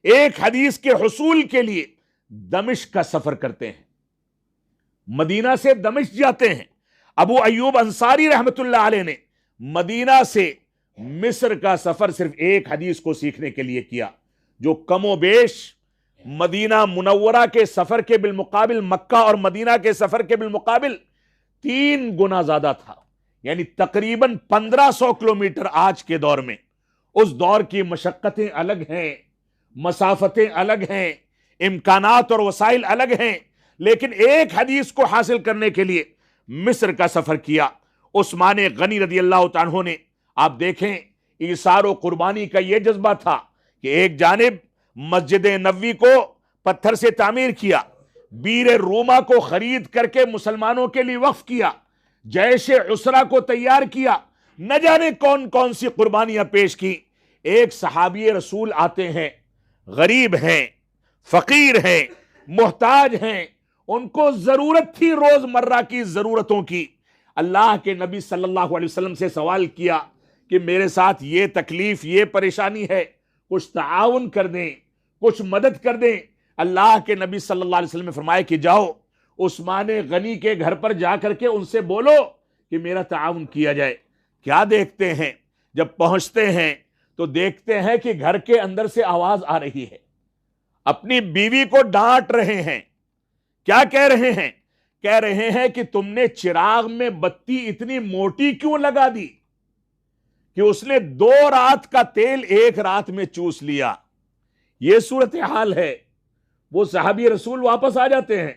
ایک حدیث کے حصول کے لیے دمشق کا سفر کرتے ہیں، مدینہ سے دمشق جاتے ہیں۔ ابو ایوب انصاری رحمت اللہ علیہ نے مدینہ سے مصر کا سفر صرف ایک حدیث کو سیکھنے کے لیے کیا، جو کم و بیش مدینہ منورہ کے سفر کے بالمقابل، مکہ اور مدینہ کے سفر کے بالمقابل 3 گنا زیادہ تھا، یعنی تقریباً 1500 کلومیٹر آج کے دور میں۔ اس دور کی مشقتیں الگ ہیں، مسافتیں الگ ہیں، امکانات اور وسائل الگ ہیں، لیکن ایک حدیث کو حاصل کرنے کے لیے مصر کا سفر کیا۔ عثمان غنی رضی اللہ تعالیٰ نے، آپ دیکھیں ایثار و قربانی کا یہ جذبہ تھا کہ ایک جانب مسجد نبوی کو پتھر سے تعمیر کیا، بیر روما کو خرید کر کے مسلمانوں کے لیے وقف کیا، جیش عسرہ کو تیار کیا، نہ جانے کون کون سی قربانیاں پیش کی۔ ایک صحابی رسول آتے ہیں، غریب ہیں، فقیر ہیں، محتاج ہیں، ان کو ضرورت تھی روز مرہ کی ضرورتوں کی۔ اللہ کے نبی صلی اللہ علیہ وسلم سے سوال کیا کہ میرے ساتھ یہ تکلیف، یہ پریشانی ہے، کچھ تعاون کر دیں، کچھ مدد کر دیں۔ اللہ کے نبی صلی اللہ علیہ وسلم نے فرمایا کہ جاؤ عثمان غنی کے گھر پر جا کر کے ان سے بولو کہ میرا تعاون کیا جائے۔ کیا دیکھتے ہیں جب پہنچتے ہیں تو دیکھتے ہیں کہ گھر کے اندر سے آواز آ رہی ہے، اپنی بیوی کو ڈانٹ رہے ہیں۔ کیا کہہ رہے ہیں؟ کہہ رہے ہیں کہ تم نے چراغ میں بتی اتنی موٹی کیوں لگا دی کہ اس نے 2 رات کا تیل 1 رات میں چوس لیا۔ یہ صورتحال ہے۔ وہ صحابی رسول واپس آ جاتے ہیں،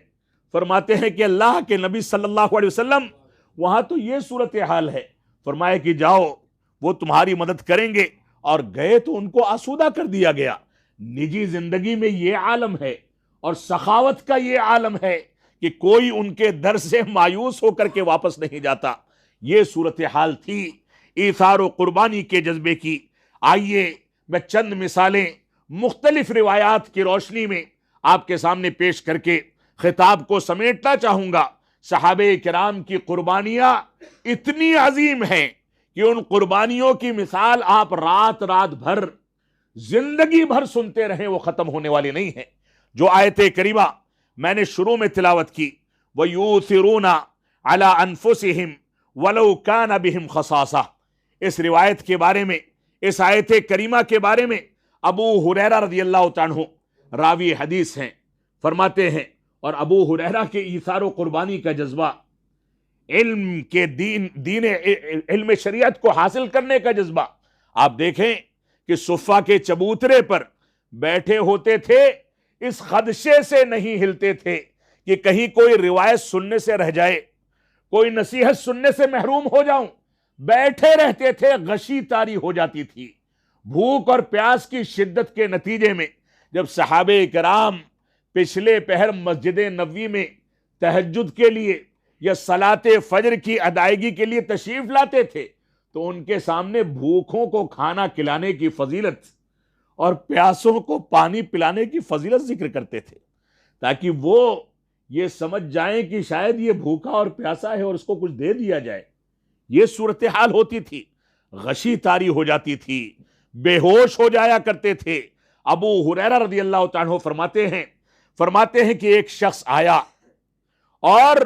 فرماتے ہیں کہ اللہ کے نبی صلی اللہ علیہ وسلم وہاں تو یہ صورتحال ہے، فرمایا کہ جاؤ وہ تمہاری مدد کریں گے، اور گئے تو ان کو آسودہ کر دیا گیا۔ نجی زندگی میں یہ عالم ہے، اور سخاوت کا یہ عالم ہے کہ کوئی ان کے در سے مایوس ہو کر کے واپس نہیں جاتا۔ یہ صورتحال تھی ایثار و قربانی کے جذبے کی۔ آئیے میں چند مثالیں مختلف روایات کی روشنی میں آپ کے سامنے پیش کر کے خطاب کو سمیٹنا چاہوں گا۔ صحابہ کرام کی قربانیاں اتنی عظیم ہیں کہ ان قربانیوں کی مثال آپ رات رات بھر، زندگی بھر سنتے رہیں، وہ ختم ہونے والی نہیں ہے۔ جو آیت کریمہ میں نے شروع میں تلاوت کی، وَيُؤْثِرُونَ عَلَىٰ أَنفُسِهِمْ وَلَوْ كَانَ بِهِمْ خَصَاصَةٌ، اس روایت کے بارے میں، اس آیت کریمہ کے بارے میں ابو ہریرہ رضی اللہ تعالیٰ عنہ راوی حدیث ہیں، فرماتے ہیں، اور ابو ہریرہ کے ایثار و قربانی کا جذبہ، علم کے علم شریعت کو حاصل کرنے کا جذبہ، آپ دیکھیں کہ صفہ کے چبوترے پر بیٹھے ہوتے تھے، اس خدشے سے نہیں ہلتے تھے کہ کہیں کوئی روایت سننے سے رہ جائے، کوئی نصیحت سننے سے محروم ہو جاؤں۔ بیٹھے رہتے تھے، غشی طاری ہو جاتی تھی۔ بھوک اور پیاس کی شدت کے نتیجے میں جب صحابہ کرام پچھلے پہر مسجد نبوی میں تہجد کے لیے یا صلاۃ فجر کی ادائیگی کے لیے تشریف لاتے تھے تو ان کے سامنے بھوکوں کو کھانا کھلانے کی فضیلت اور پیاسوں کو پانی پلانے کی فضیلت ذکر کرتے تھے، تاکہ وہ یہ سمجھ جائیں کہ شاید یہ بھوکا اور پیاسا ہے اور اس کو کچھ دے دیا جائے۔ یہ صورتحال ہوتی تھی، غشی طاری ہو جاتی تھی، بے ہوش ہو جایا کرتے تھے۔ ابو ہریرہ رضی اللہ تعالیٰ عنہ فرماتے ہیں کہ ایک شخص آیا اور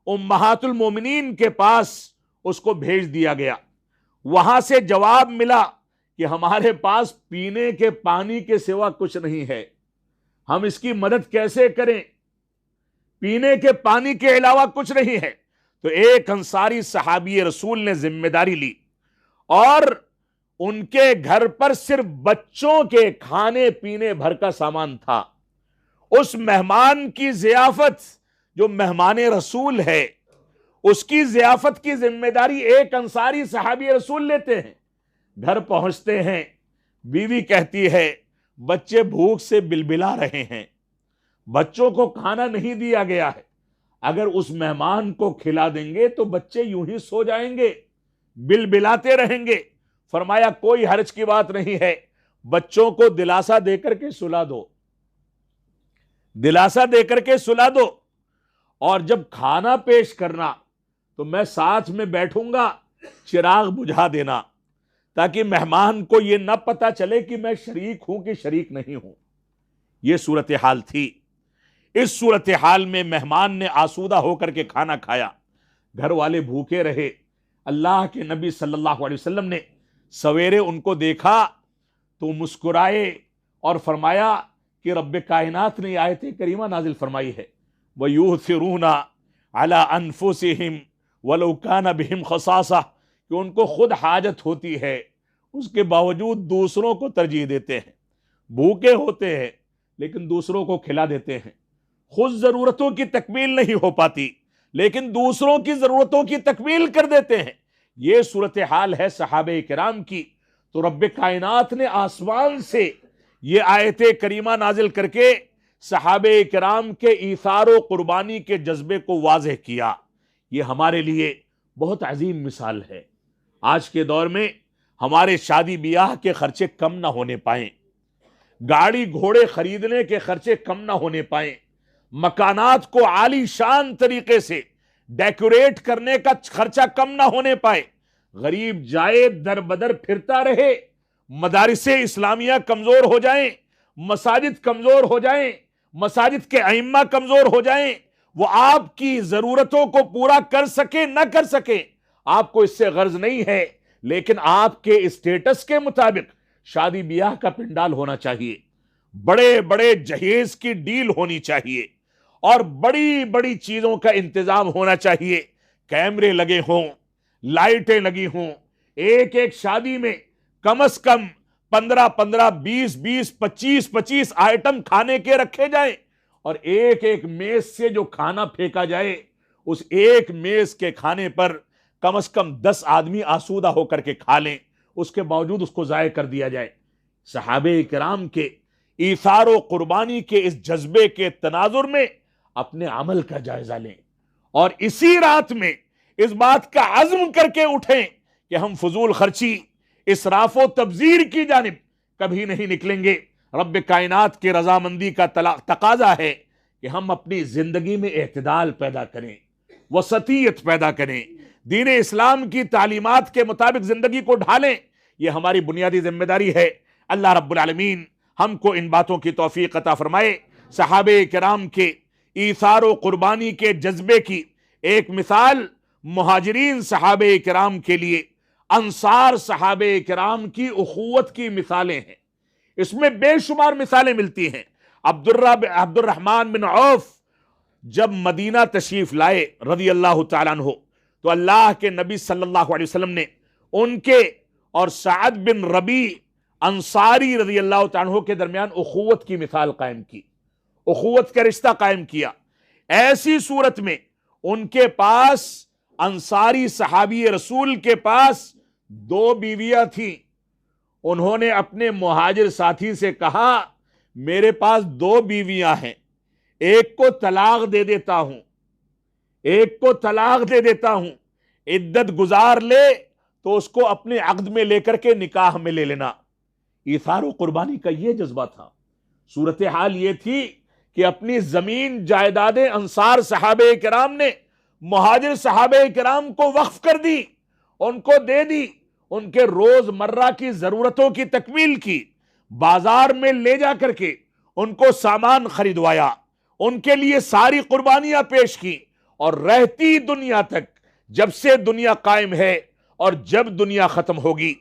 امہات المومنین کے پاس اس کو بھیج دیا گیا۔ وہاں سے جواب ملا کہ ہمارے پاس پینے کے پانی کے سوا کچھ نہیں ہے، ہم اس کی مدد کیسے کریں؟ پینے کے پانی کے علاوہ کچھ نہیں ہے۔ تو ایک انصاری صحابی رسول نے ذمہ داری لی اور ان کے گھر پر صرف بچوں کے کھانے پینے بھر کا سامان تھا۔ اس مہمان کی ضیافت، جو مہمان رسول ہے، اس کی ضیافت کی ذمہ داری ایک انصاری صحابی رسول لیتے ہیں۔ گھر پہنچتے ہیں، بیوی کہتی ہے بچے بھوک سے بلبلا رہے ہیں، بچوں کو کھانا نہیں دیا گیا ہے، اگر اس مہمان کو کھلا دیں گے تو بچے یوں ہی سو جائیں گے، بلبلاتے رہیں گے۔ فرمایا کوئی حرج کی بات نہیں ہے، بچوں کو دلاسا دے کر کے سلا دو، دلاسا دے کر کے سلا دو، اور جب کھانا پیش کرنا تو میں ساتھ میں بیٹھوں گا، چراغ بجھا دینا تاکہ مہمان کو یہ نہ پتا چلے کہ میں شریک ہوں کہ شریک نہیں ہوں۔ یہ صورتحال تھی۔ اس صورتحال میں مہمان نے آسودہ ہو کر کے کھانا کھایا، گھر والے بھوکے رہے۔ اللہ کے نبی صلی اللہ علیہ وسلم نے سویرے ان کو دیکھا تو مسکرائے اور فرمایا کہ رب کائنات نے آیت کریمہ نازل فرمائی ہے، وَيُؤْثِرُونَ عَلَىٰ أَنفُسِهِمْ وَلَوْ كَانَ بِهِمْ خَصَاصَةٌ، کہ ان کو خود حاجت ہوتی ہے، اس کے باوجود دوسروں کو ترجیح دیتے ہیں، بھوکے ہوتے ہیں لیکن دوسروں کو کھلا دیتے ہیں، خود ضرورتوں کی تکمیل نہیں ہو پاتی لیکن دوسروں کی ضرورتوں کی تکمیل کر دیتے ہیں۔ یہ صورتحال ہے صحابہ کرام کی۔ تو رب کائنات نے آسمان سے یہ آیت کریمہ نازل کر کے صحابہ کرام کے ایثار و قربانی کے جذبے کو واضح کیا۔ یہ ہمارے لیے بہت عظیم مثال ہے۔ آج کے دور میں ہمارے شادی بیاہ کے خرچے کم نہ ہونے پائیں، گاڑی گھوڑے خریدنے کے خرچے کم نہ ہونے پائیں، مکانات کو عالی شان طریقے سے ڈیکوریٹ کرنے کا خرچہ کم نہ ہونے پائے، غریب جائے در بدر پھرتا رہے، مدارس اسلامیہ کمزور ہو جائیں، مساجد کمزور ہو جائیں، مساجد کے ائمہ کمزور ہو جائیں، وہ آپ کی ضرورتوں کو پورا کر سکے نہ کر سکے، آپ کو اس سے غرض نہیں ہے، لیکن آپ کے اسٹیٹس کے مطابق شادی بیاہ کا پنڈال ہونا چاہیے، بڑے بڑے جہیز کی ڈیل ہونی چاہیے، اور بڑی بڑی چیزوں کا انتظام ہونا چاہیے، کیمرے لگے ہوں، لائٹیں لگی ہوں، ایک ایک شادی میں کم از کم 15 20 25 آئٹم کھانے کے رکھے جائیں، اور ایک ایک میز سے جو کھانا پھینکا جائے اس ایک میز کے کھانے پر کم از کم 10 آدمی آسودہ ہو کر کے کھا لیں، اس کے باوجود اس کو ضائع کر دیا جائے۔ صحابہ کرام کے ایثار و قربانی کے اس جذبے کے تناظر میں اپنے عمل کا جائزہ لیں، اور اسی رات میں اس بات کا عزم کر کے اٹھیں کہ ہم فضول خرچی، اسراف و تبذیر کی جانب کبھی نہیں نکلیں گے۔ رب کائنات کی رضامندی کا تقاضا ہے کہ ہم اپنی زندگی میں اعتدال پیدا کریں، وسطیت پیدا کریں، دین اسلام کی تعلیمات کے مطابق زندگی کو ڈھالیں۔ یہ ہماری بنیادی ذمہ داری ہے۔ اللہ رب العالمین ہم کو ان باتوں کی توفیق عطا فرمائے۔ صحابہ کرام کے ایثار و قربانی کے جذبے کی ایک مثال مہاجرین صحابہ کرام کے لیے انصار صحابہ کرام کی اخوت کی مثالیں ہیں۔ اس میں بے شمار مثالیں ملتی ہیں۔ عبد الرحمن بن عوف جب مدینہ تشریف لائے رضی اللہ تعالیٰ عنہ، تو اللہ کے نبی صلی اللہ علیہ وسلم نے ان کے اور سعد بن ربیع انصاری رضی اللہ تعالیٰ عنہ کے درمیان اخوت کی مثال قائم کی، اخوت کا رشتہ قائم کیا۔ ایسی صورت میں ان کے پاس، انصاری صحابی رسول کے پاس 2 بیویاں تھیں۔ انہوں نے اپنے مہاجر ساتھی سے کہا میرے پاس 2 بیویاں ہیں، ایک کو طلاق دے دیتا ہوں، ایک کو طلاق دے دیتا ہوں، عدت گزار لے تو اس کو اپنے عقد میں لے کر کے نکاح میں لے لینا۔ ایثار و قربانی کا یہ جذبہ تھا۔ صورتحال یہ تھی کہ اپنی زمین جائیدادیں انصار صحابہ کرام نے مہاجر صحابہ کرام کو وقف کر دی، ان کو دے دی، ان کے روز مرہ کی ضرورتوں کی تکمیل کی، بازار میں لے جا کر کے ان کو سامان خریدوایا، ان کے لیے ساری قربانیاں پیش کی، اور رہتی دنیا تک، جب سے دنیا قائم ہے اور جب دنیا ختم ہوگی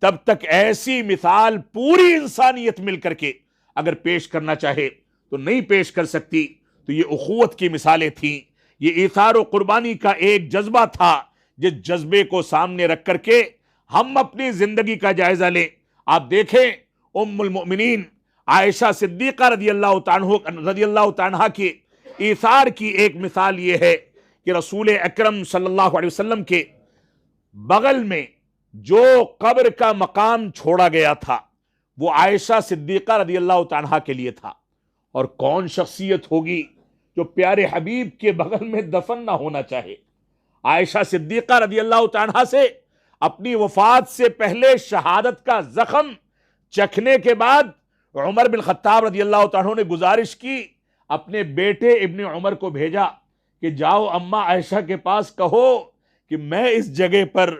تب تک ایسی مثال پوری انسانیت مل کر کے اگر پیش کرنا چاہے تو نہیں پیش کر سکتی۔ تو یہ اخوت کی مثالیں تھیں، یہ ایثار و قربانی کا ایک جذبہ تھا، جس جذبے کو سامنے رکھ کر کے ہم اپنی زندگی کا جائزہ لیں۔ آپ دیکھیں ام المؤمنین عائشہ صدیقہ رضی اللہ عنہا کی ایثار کی ایک مثال یہ ہے کہ رسول اکرم صلی اللہ علیہ وسلم کے بغل میں جو قبر کا مقام چھوڑا گیا تھا وہ عائشہ صدیقہ رضی اللہ عنہا کے لیے تھا۔ اور کون شخصیت ہوگی جو پیارے حبیب کے بغل میں دفن نہ ہونا چاہے؟ عائشہ صدیقہ رضی اللہ عنہا سے اپنی وفات سے پہلے شہادت کا زخم چکھنے کے بعد عمر بن خطاب رضی اللہ عنہ نے گزارش کی، اپنے بیٹے ابن عمر کو بھیجا کہ جاؤ اماں عائشہ کے پاس کہو کہ میں اس جگہ پر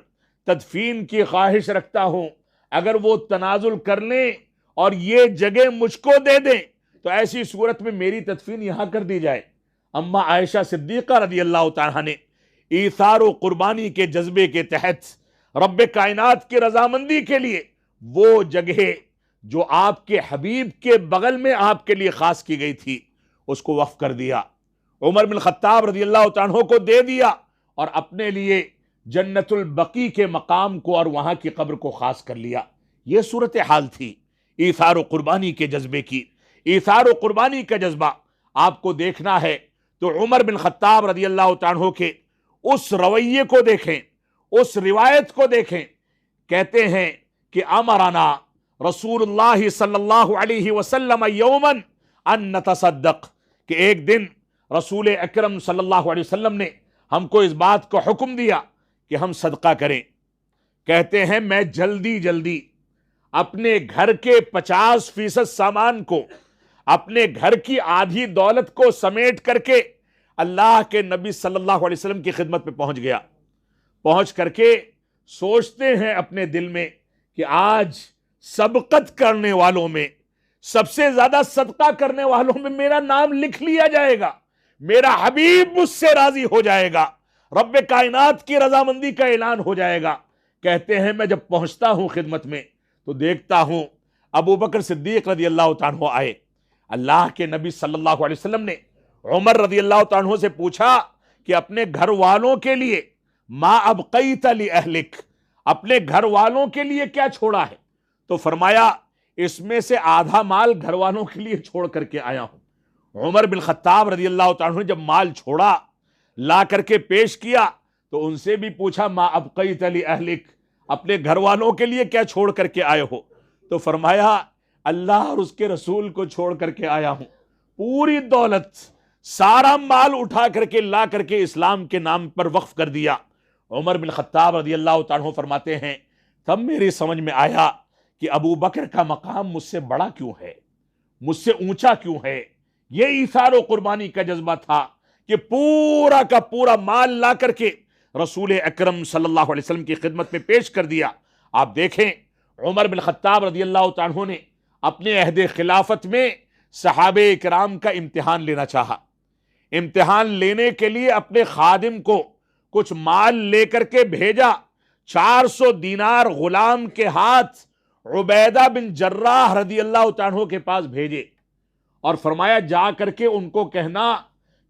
تدفین کی خواہش رکھتا ہوں، اگر وہ تنازل کر لیں اور یہ جگہ مجھ کو دے دیں تو ایسی صورت میں میری تدفین یہاں کر دی جائے۔ اماں عائشہ صدیقہ رضی اللہ عنہا نے ایثار و قربانی کے جذبے کے تحت رب کائنات کی رضامندی کے لیے وہ جگہ جو آپ کے حبیب کے بغل میں آپ کے لیے خاص کی گئی تھی اس کو وقف کر دیا، عمر بن خطاب رضی اللہ عنہ کو دے دیا اور اپنے لیے جنت البقیع کے مقام کو اور وہاں کی قبر کو خاص کر لیا۔ یہ صورتحال تھی ایثار و قربانی کے جذبے کی۔ ایثار و قربانی کا جذبہ آپ کو دیکھنا ہے تو عمر بن خطاب رضی اللہ عنہ کے اس رویے کو دیکھیں، اس روایت کو دیکھیں۔ کہتے ہیں کہ امرنا رسول اللہ صلی اللہ علیہ وسلم یوماً ان نتصدق، کہ ایک دن رسول اکرم صلی اللہ علیہ وسلم نے ہم کو اس بات کو حکم دیا کہ ہم صدقہ کریں۔ کہتے ہیں میں جلدی اپنے گھر کے 50% سامان کو، اپنے گھر کی آدھی دولت کو سمیٹ کر کے اللہ کے نبی صلی اللہ علیہ وسلم کی خدمت میں پہنچ گیا۔ پہنچ کر کے سوچتے ہیں اپنے دل میں کہ آج سبقت کرنے والوں میں، سب سے زیادہ صدقہ کرنے والوں میں میرا نام لکھ لیا جائے گا، میرا حبیب مجھ سے راضی ہو جائے گا، رب کائنات کی رضامندی کا اعلان ہو جائے گا۔ کہتے ہیں میں جب پہنچتا ہوں خدمت میں تو دیکھتا ہوں ابو بکر صدیق رضی اللہ عنہ آئے۔ اللہ کے نبی صلی اللہ علیہ وسلم نے عمر رضی اللہ عنہ سے پوچھا کہ اپنے گھر والوں کے لیے ما ابقیت لأہلک، اپنے گھر والوں کے لیے کیا چھوڑا ہے؟ تو فرمایا اس میں سے آدھا مال گھر والوں کے لیے چھوڑ کر کے آیا ہوں۔ عمر بن خطاب رضی اللہ عنہ نے جب مال چھوڑا لا کر کے پیش کیا تو ان سے بھی پوچھا ما ابقیت لأہلک، اپنے گھر والوں کے لیے کیا چھوڑ کر کے آئے ہو؟ تو فرمایا اللہ اور اس کے رسول کو چھوڑ کر کے آیا ہوں۔ پوری دولت، سارا مال اٹھا کر کے لا کر کے اسلام کے نام پر وقف کر دیا۔ عمر بن خطاب رضی اللہ عنہ فرماتے ہیں تب میری سمجھ میں آیا کہ ابو بکر کا مقام مجھ سے بڑا کیوں ہے، مجھ سے اونچا کیوں ہے۔ یہ ایثار و قربانی کا جذبہ تھا کہ پورا کا پورا مال لا کر کے رسول اکرم صلی اللہ علیہ وسلم کی خدمت میں پیش کر دیا۔ آپ دیکھیں عمر بن خطاب رضی اللہ عنہ نے اپنے عہد خلافت میں صحابہ کرام کا امتحان لینا چاہا۔ امتحان لینے کے لیے اپنے خادم کو کچھ مال لے کر کے بھیجا، 400 دینار غلام کے ہاتھ عبیدہ بن جراح رضی اللہ عنہ کے پاس بھیجے اور فرمایا جا کر کے ان کو کہنا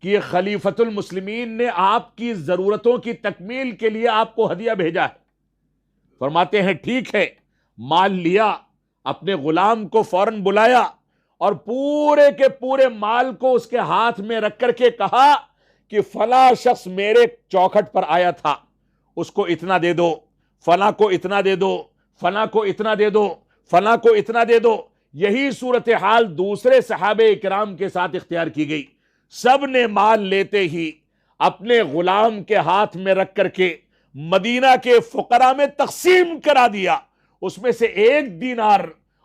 کہ یہ خلیفۃ المسلمین نے آپ کی ضرورتوں کی تکمیل کے لیے آپ کو ہدیہ بھیجا ہے۔ فرماتے ہیں ٹھیک ہے، مال لیا، اپنے غلام کو فوراً بلایا اور پورے کے پورے مال کو اس کے ہاتھ میں رکھ کر کے کہا کہ فلاں شخص میرے چوکھٹ پر آیا تھا، اس کو اتنا دے دو، فلاں کو اتنا دے دو، فلاں کو اتنا دے دو، فلاں کو اتنا دے دو۔ یہی صورتحال دوسرے صحابہ کرام کے ساتھ اختیار کی گئی۔ سب نے مال لیتے ہی اپنے غلام کے ہاتھ میں رکھ کر کے مدینہ کے فقراء میں تقسیم کرا دیا۔ اس میں سے 1 دینار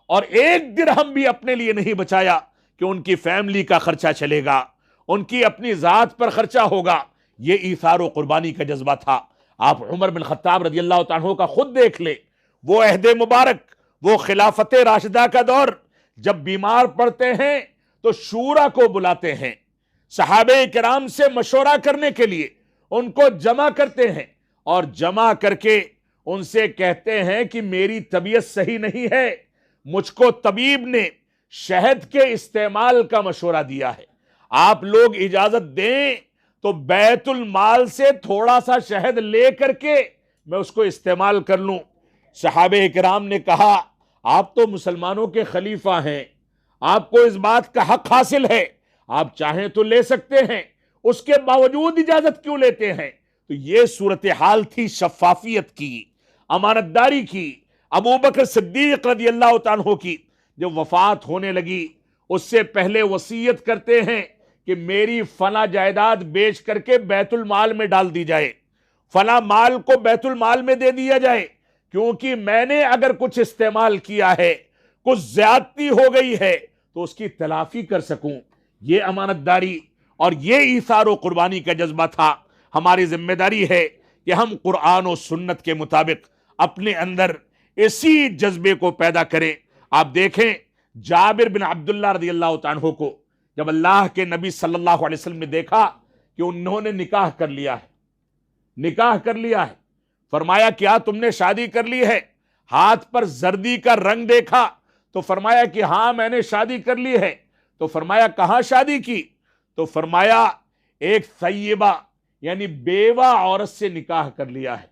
اور 1 درہم بھی اپنے لیے نہیں بچایا کہ ان کی فیملی کا خرچہ چلے گا، ان کی اپنی ذات پر خرچہ ہوگا۔ یہ ایثار و قربانی کا جذبہ تھا۔ آپ عمر بن خطاب رضی اللہ عنہ کا خود دیکھ لیں، وہ عہد مبارک، وہ خلافت راشدہ کا دور، جب بیمار پڑتے ہیں تو شورا کو بلاتے ہیں، صحابہ کرام سے مشورہ کرنے کے لیے ان کو جمع کرتے ہیں اور جمع کر کے ان سے کہتے ہیں کہ میری طبیعت صحیح نہیں ہے، مجھ کو طبیب نے شہد کے استعمال کا مشورہ دیا ہے، آپ لوگ اجازت دیں تو بیت المال سے تھوڑا سا شہد لے کر کے میں اس کو استعمال کر لوں۔ صحابہ کرام نے کہا آپ تو مسلمانوں کے خلیفہ ہیں، آپ کو اس بات کا حق حاصل ہے، آپ چاہیں تو لے سکتے ہیں، اس کے باوجود اجازت کیوں لیتے ہیں؟ تو یہ صورتحال تھی شفافیت کی، امانت داری کی۔ ابو بکر صدیق رضی اللہ تعالیٰ عنہ کی جب وفات ہونے لگی، اس سے پہلے وصیت کرتے ہیں کہ میری فلاں جائیداد بیچ کر کے بیت المال میں ڈال دی جائے، فلاں مال کو بیت المال میں دے دیا جائے، کیونکہ میں نے اگر کچھ استعمال کیا ہے، کچھ زیادتی ہو گئی ہے تو اس کی تلافی کر سکوں۔ یہ امانت داری اور یہ ایثار و قربانی کا جذبہ تھا۔ ہماری ذمہ داری ہے کہ ہم قرآن و سنت کے مطابق اپنے اندر اسی جذبے کو پیدا کریں۔ آپ دیکھیں جابر بن عبداللہ رضی اللہ عنہ کو جب اللہ کے نبی صلی اللہ علیہ وسلم نے دیکھا کہ انہوں نے نکاح کر لیا ہے، فرمایا کیا تم نے شادی کر لی ہے؟ ہاتھ پر زردی کا رنگ دیکھا تو فرمایا کہ ہاں میں نے شادی کر لی ہے۔ تو فرمایا کہاں شادی کی؟ تو فرمایا ایک ثیبہ یعنی بیوہ عورت سے نکاح کر لیا ہے۔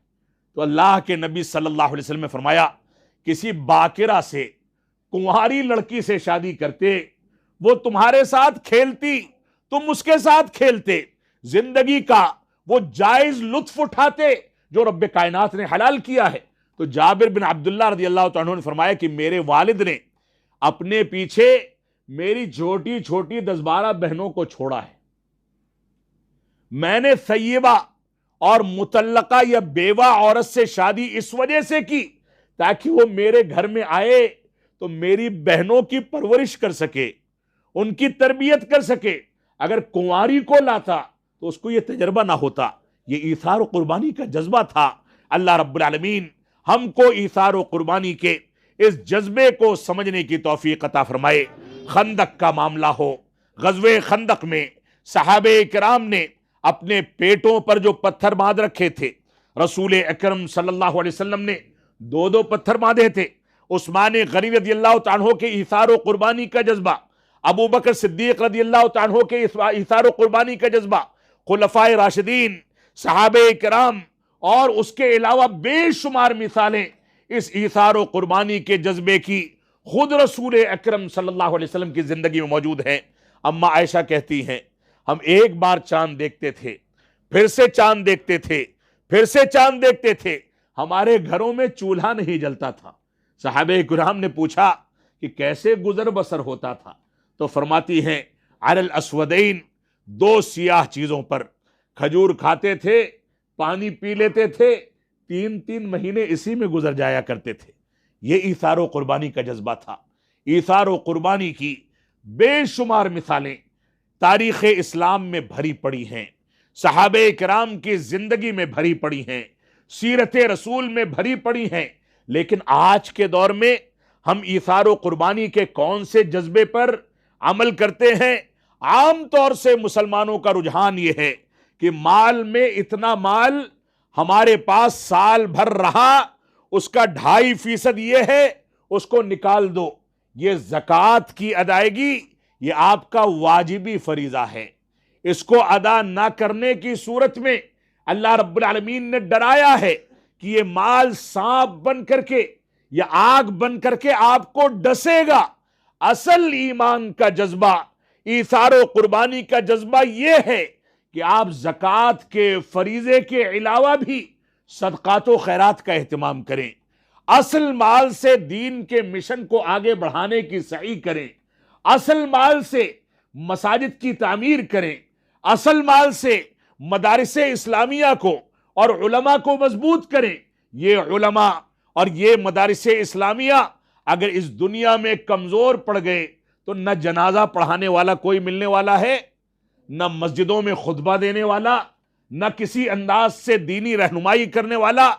تو اللہ کے نبی صلی اللہ علیہ وسلم نے فرمایا کسی باکرہ سے، کنواری لڑکی سے شادی کرتے، وہ تمہارے ساتھ کھیلتی، تم اس کے ساتھ کھیلتے، زندگی کا وہ جائز لطف اٹھاتے جو رب کائنات نے حلال کیا ہے۔ تو جابر بن عبداللہ رضی اللہ عنہ نے فرمایا کہ میرے والد نے اپنے پیچھے میری چھوٹی چھوٹی 10-12 بہنوں کو چھوڑا ہے، میں نے ثیبہ اور مطلقہ یا بیوہ عورت سے شادی اس وجہ سے کی تاکہ وہ میرے گھر میں آئے تو میری بہنوں کی پرورش کر سکے، ان کی تربیت کر سکے۔ اگر کنواری کو لاتا تو اس کو یہ تجربہ نہ ہوتا۔ یہ ایثار و قربانی کا جذبہ تھا۔ اللہ رب العالمین ہم کو ایثار و قربانی کے اس جذبے کو سمجھنے کی توفیق عطا فرمائے۔ خندق کا معاملہ ہو، غزوہ خندق میں صحابہ کرام نے اپنے پیٹوں پر جو پتھر باندھ رکھے تھے، رسول اکرم صلی اللہ علیہ وسلم نے 2 پتھر باندھے تھے۔ عثمان غنی رضی اللہ عنہ کے ایثار و قربانی کا جذبہ، ابو بکر صدیق رضی اللہ عنہ کے ایثار و قربانی کا جذبہ، خلفائے راشدین، صحابہ کرام اور اس کے علاوہ بے شمار مثالیں اس ایثار و قربانی کے جذبے کی خود رسول اکرم صلی اللہ علیہ وسلم کی زندگی میں موجود ہیں۔ اما عائشہ کہتی ہیں ہم ایک بار چاند دیکھتے تھے، پھر سے چاند دیکھتے تھے، پھر سے چاند دیکھتے تھے، ہمارے گھروں میں چولہا نہیں جلتا تھا۔ صحابہ کرام نے پوچھا کہ کیسے گزر بسر ہوتا تھا؟ تو فرماتی ہیں علی الاسودین، 2 سیاہ چیزوں پر کھجور کھاتے تھے، پانی پی لیتے تھے، 3 مہینے اسی میں گزر جایا کرتے تھے۔ یہ ایثار و قربانی کا جذبہ تھا۔ ایثار و قربانی کی بے شمار مثالیں تاریخ اسلام میں بھری پڑی ہیں، صحابہ کرام کی زندگی میں بھری پڑی ہیں، سیرت رسول میں بھری پڑی ہیں۔ لیکن آج کے دور میں ہم ایثار و قربانی کے کون سے جذبے پر عمل کرتے ہیں؟ عام طور سے مسلمانوں کا رجحان یہ ہے کہ مال میں اتنا مال ہمارے پاس سال بھر رہا، اس کا 2.5% یہ ہے، اس کو نکال دو۔ یہ زکوٰۃ کی ادائیگی یہ آپ کا واجبی فریضہ ہے، اس کو ادا نہ کرنے کی صورت میں اللہ رب العالمین نے ڈرایا ہے کہ یہ مال سانپ بن کر کے یا آگ بن کر کے آپ کو ڈسے گا۔ اصل ایمان کا جذبہ، ایثار و قربانی کا جذبہ یہ ہے کہ آپ زکوٰۃ کے فریضے کے علاوہ بھی صدقات و خیرات کا اہتمام کریں، اصل مال سے دین کے مشن کو آگے بڑھانے کی سعی کریں، اصل مال سے مساجد کی تعمیر کریں، اصل مال سے مدارس اسلامیہ کو اور علماء کو مضبوط کریں۔ یہ علماء اور یہ مدارس اسلامیہ اگر اس دنیا میں کمزور پڑ گئے تو نہ جنازہ پڑھانے والا کوئی ملنے والا ہے، نہ مسجدوں میں خطبہ دینے والا، نہ کسی انداز سے دینی رہنمائی کرنے والا۔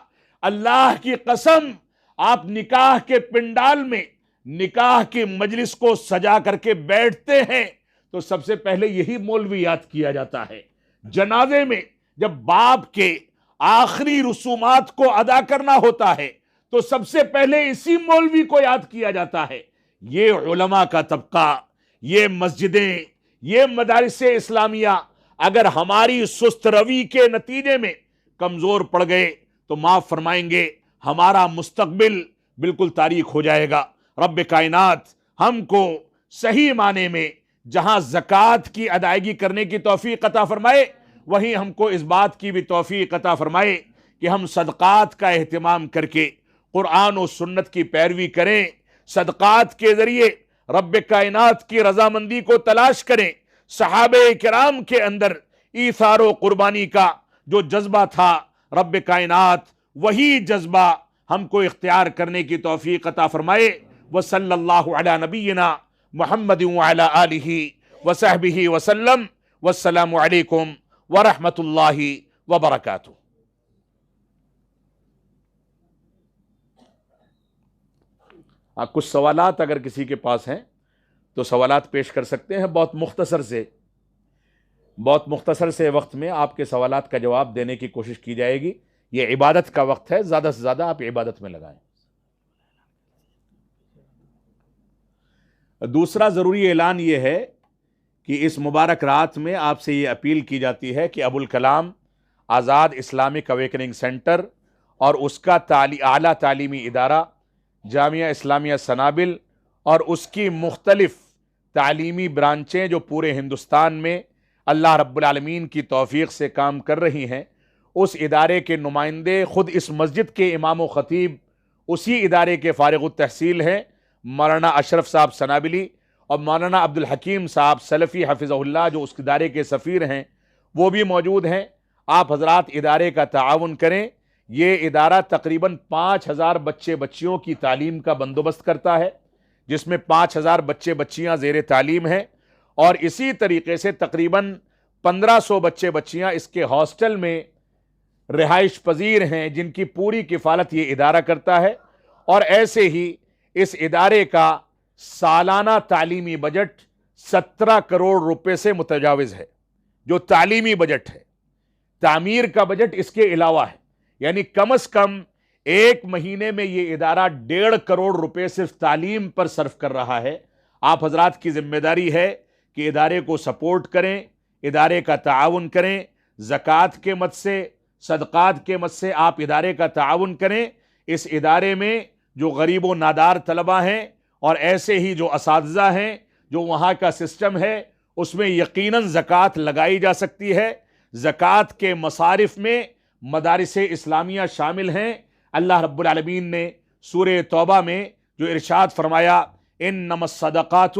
اللہ کی قسم، آپ نکاح کے پنڈال میں نکاح کی مجلس کو سجا کر کے بیٹھتے ہیں تو سب سے پہلے یہی مولوی یاد کیا جاتا ہے۔ جنازے میں جب باپ کے آخری رسومات کو ادا کرنا ہوتا ہے تو سب سے پہلے اسی مولوی کو یاد کیا جاتا ہے۔ یہ علماء کا طبقہ، یہ مسجدیں، یہ مدارس اسلامیہ اگر ہماری سست روی کے نتیجے میں کمزور پڑ گئے تو معاف فرمائیں گے ہمارا مستقبل بالکل تاریک ہو جائے گا۔ رب کائنات ہم کو صحیح معنی میں جہاں زکوٰۃ کی ادائیگی کرنے کی توفیق عطا فرمائے، وہیں ہم کو اس بات کی بھی توفیق عطا فرمائے کہ ہم صدقات کا اہتمام کر کے قرآن و سنت کی پیروی کریں، صدقات کے ذریعے رب کائنات کی رضامندی کو تلاش کریں۔ صحابہ کرام کے اندر ایثار و قربانی کا جو جذبہ تھا، رب کائنات وہی جذبہ ہم کو اختیار کرنے کی توفیق عطا فرمائے۔ وصلی اللہ علی نبینا محمد وعلی آلہ وصحبہ وسلم۔ والسلام علیکم ورحمۃ اللہ وبرکاتہ۔ کچھ سوالات اگر کسی کے پاس ہیں تو سوالات پیش کر سکتے ہیں۔ بہت مختصر سے وقت میں آپ کے سوالات کا جواب دینے کی کوشش کی جائے گی۔ یہ عبادت کا وقت ہے، زیادہ سے زیادہ آپ عبادت میں لگائیں۔ دوسرا ضروری اعلان یہ ہے کہ اس مبارک رات میں آپ سے یہ اپیل کی جاتی ہے کہ Abul Kalam Azad Islamic awakening centre اور اس کا اعلیٰ تعلیمی ادارہ جامعہ اسلامیہ سنابل اور اس کی مختلف تعلیمی برانچیں جو پورے ہندوستان میں اللہ رب العالمین کی توفیق سے کام کر رہی ہیں، اس ادارے کے نمائندے خود اس مسجد کے امام و خطیب اسی ادارے کے فارغ التحصیل ہیں، مولانا اشرف صاحب سنابلی، اور مولانا عبد الحکیم صاحب سلفی حفظہ اللہ جو اس ادارے کے سفیر ہیں، وہ بھی موجود ہیں۔ آپ حضرات ادارے کا تعاون کریں۔ یہ ادارہ تقریباً 5000 بچے بچیوں کی تعلیم کا بندوبست کرتا ہے، جس میں 5000 بچے بچیاں زیر تعلیم ہیں، اور اسی طریقے سے تقریباً 1500 بچے بچیاں اس کے ہاسٹل میں رہائش پذیر ہیں، جن کی پوری کفالت یہ ادارہ کرتا ہے۔ اور ایسے ہی اس ادارے کا سالانہ تعلیمی بجٹ 17 کروڑ روپے سے متجاوز ہے، جو تعلیمی بجٹ ہے۔ تعمیر کا بجٹ اس کے علاوہ ہے، یعنی کم از کم ایک مہینے میں یہ ادارہ 1.5 کروڑ روپے صرف تعلیم پر صرف کر رہا ہے۔ آپ حضرات کی ذمہ داری ہے کہ ادارے کو سپورٹ کریں، ادارے کا تعاون کریں، زکوٰۃ کے مد سے، صدقات کے مد سے آپ ادارے کا تعاون کریں۔ اس ادارے میں جو غریب و نادار طلبہ ہیں اور ایسے ہی جو اساتذہ ہیں، جو وہاں کا سسٹم ہے، اس میں یقیناً زکوٰۃ لگائی جا سکتی ہے۔ زکوٰۃ کے مصارف میں مدارس اسلامیہ شامل ہیں۔ اللہ رب العالمین نے سورہ توبہ میں جو ارشاد فرمایا، انما الصدقات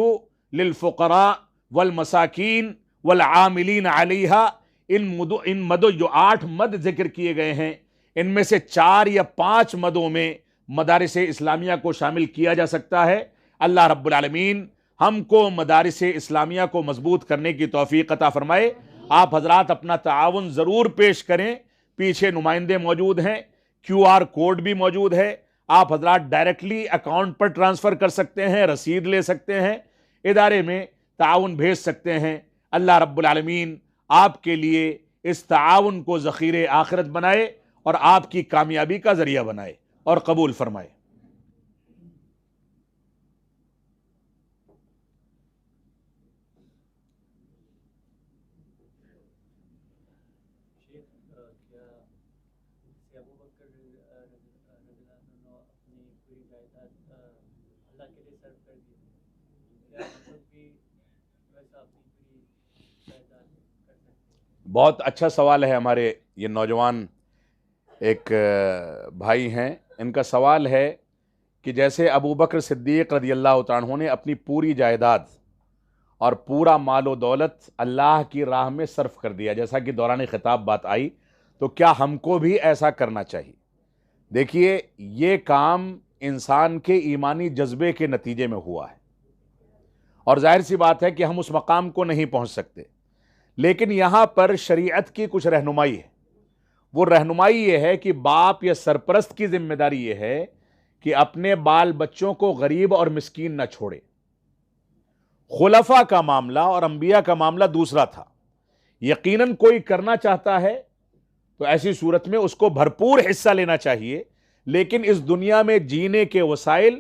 للفقراء والمساکین والعاملین علیہا، ان مدوں جو 8 مد ذکر کیے گئے ہیں، ان میں سے 4 یا 5 مدوں میں مدارس اسلامیہ کو شامل کیا جا سکتا ہے۔ اللہ رب العالمین ہم کو مدارس اسلامیہ کو مضبوط کرنے کی توفیق عطا فرمائے۔ آپ حضرات اپنا تعاون ضرور پیش کریں۔ پیچھے نمائندے موجود ہیں، QR کوڈ بھی موجود ہے، آپ حضرات ڈائریکٹلی اکاؤنٹ پر ٹرانسفر کر سکتے ہیں، رسید لے سکتے ہیں، ادارے میں تعاون بھیج سکتے ہیں۔ اللہ رب العالمین آپ کے لیے اس تعاون کو ذخیرِ آخرت بنائے اور آپ کی کامیابی کا ذریعہ بنائے اور قبول فرمائے۔ بہت اچھا سوال ہے۔ ہمارے یہ نوجوان ایک بھائی ہیں، ان کا سوال ہے کہ جیسے ابو بکر صدیق رضی اللہ تعالیٰ عنہ نے اپنی پوری جائیداد اور پورا مال و دولت اللہ کی راہ میں صرف کر دیا، جیسا کہ دوران خطاب بات آئی، تو کیا ہم کو بھی ایسا کرنا چاہیے؟ دیکھیے، یہ کام انسان کے ایمانی جذبے کے نتیجے میں ہوا ہے، اور ظاہر سی بات ہے کہ ہم اس مقام کو نہیں پہنچ سکتے، لیکن یہاں پر شریعت کی کچھ رہنمائی ہے۔ وہ رہنمائی یہ ہے کہ باپ یا سرپرست کی ذمہ داری یہ ہے کہ اپنے بال بچوں کو غریب اور مسکین نہ چھوڑے۔ خلفاء کا معاملہ اور انبیاء کا معاملہ دوسرا تھا۔ یقیناً کوئی کرنا چاہتا ہے تو ایسی صورت میں اس کو بھرپور حصہ لینا چاہیے، لیکن اس دنیا میں جینے کے وسائل،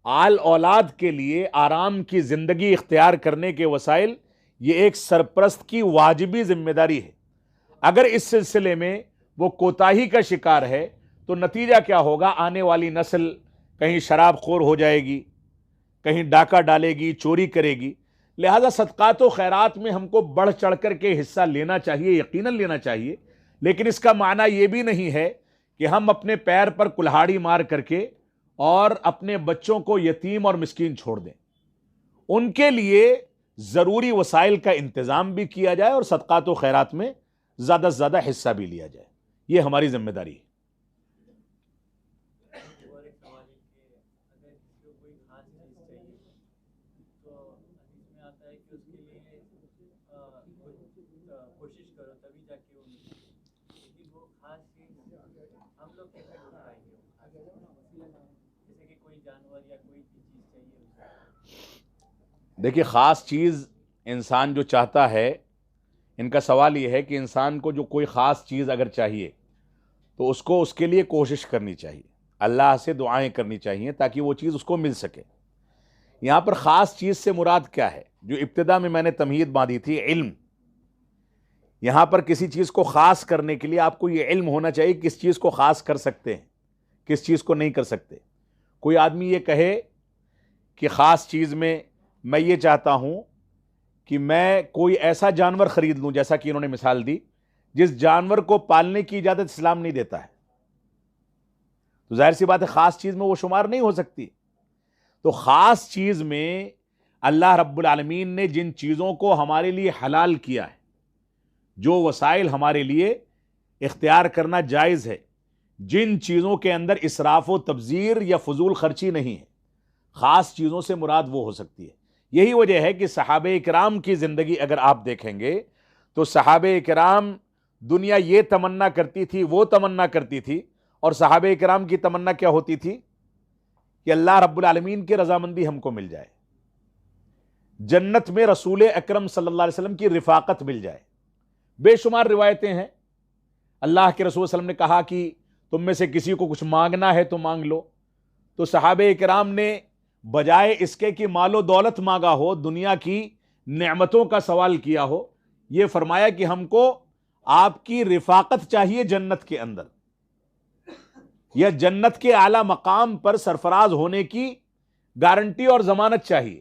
آل اولاد کے لیے آرام کی زندگی اختیار کرنے کے وسائل، یہ ایک سرپرست کی واجبی ذمہ داری ہے۔ اگر اس سلسلے میں وہ کوتاہی کا شکار ہے تو نتیجہ کیا ہوگا؟ آنے والی نسل کہیں شراب خور ہو جائے گی، کہیں ڈاکہ ڈالے گی، چوری کرے گی۔ لہذا صدقات و خیرات میں ہم کو بڑھ چڑھ کر کے حصہ لینا چاہیے، یقیناً لینا چاہیے، لیکن اس کا معنی یہ بھی نہیں ہے کہ ہم اپنے پیر پر کلہاڑی مار کر کے اور اپنے بچوں کو یتیم اور مسکین چھوڑ دیں۔ ان کے لیے ضروری وسائل کا انتظام بھی کیا جائے اور صدقات و خیرات میں زیادہ سے زیادہ حصہ بھی لیا جائے، یہ ہماری ذمہ داری ہے۔ اور ایک سوال ہے کہ اگر کسی کو کوئی خاص چیز چاہیے تو حدیث میں آتا ہے کہ اس کے لیے کوشش کرو تبھی جا کے وہ ملے، لیکن وہ خاص چیز ہم لوگ کیسے ڈھونڈ پائیں گے؟ جیسے کہ کوئی جانور یا کوئی بھی چیز چاہیے۔ دیکھیے، خاص چیز انسان جو چاہتا ہے، ان کا سوال یہ ہے کہ انسان کو جو کوئی خاص چیز اگر چاہیے تو اس کو اس کے لیے کوشش کرنی چاہیے، اللہ سے دعائیں کرنی چاہیے تاکہ وہ چیز اس کو مل سکے۔ یہاں پر خاص چیز سے مراد کیا ہے؟ جو ابتدا میں نے تمہید باندھی تھی، علم۔ یہاں پر کسی چیز کو خاص کرنے کے لیے آپ کو یہ علم ہونا چاہیے کس چیز کو خاص کر سکتے ہیں، کس چیز کو نہیں کر سکتے۔ کوئی آدمی یہ کہے کہ خاص چیز میں یہ چاہتا ہوں کہ میں کوئی ایسا جانور خرید لوں، جیسا کہ انہوں نے مثال دی، جس جانور کو پالنے کی اجازت اسلام نہیں دیتا ہے، تو ظاہر سی بات ہے خاص چیز میں وہ شمار نہیں ہو سکتی۔ تو خاص چیز میں اللہ رب العالمین نے جن چیزوں کو ہمارے لیے حلال کیا ہے، جو وسائل ہمارے لیے اختیار کرنا جائز ہے، جن چیزوں کے اندر اسراف و تبذیر یا فضول خرچی نہیں ہے، خاص چیزوں سے مراد وہ ہو سکتی ہے۔ یہی وجہ ہے کہ صحابہ کرام کی زندگی اگر آپ دیکھیں گے تو صحابہ کرام دنیا یہ تمنا کرتی تھی، وہ تمنا کرتی تھی، اور صحابہ کرام کی تمنا کیا ہوتی تھی؟ کہ اللہ رب العالمین کی رضامندی ہم کو مل جائے، جنت میں رسول اکرم صلی اللہ علیہ وسلم کی رفاقت مل جائے۔ بے شمار روایتیں ہیں، اللہ کے رسول صلی اللہ علیہ وسلم نے کہا کہ تم میں سے کسی کو کچھ مانگنا ہے تو مانگ لو، تو صحابہ کرام نے بجائے اس کے کہ مال و دولت مانگا ہو، دنیا کی نعمتوں کا سوال کیا ہو، یہ فرمایا کہ ہم کو آپ کی رفاقت چاہیے جنت کے اندر، یا جنت کے اعلیٰ مقام پر سرفراز ہونے کی گارنٹی اور ضمانت چاہیے۔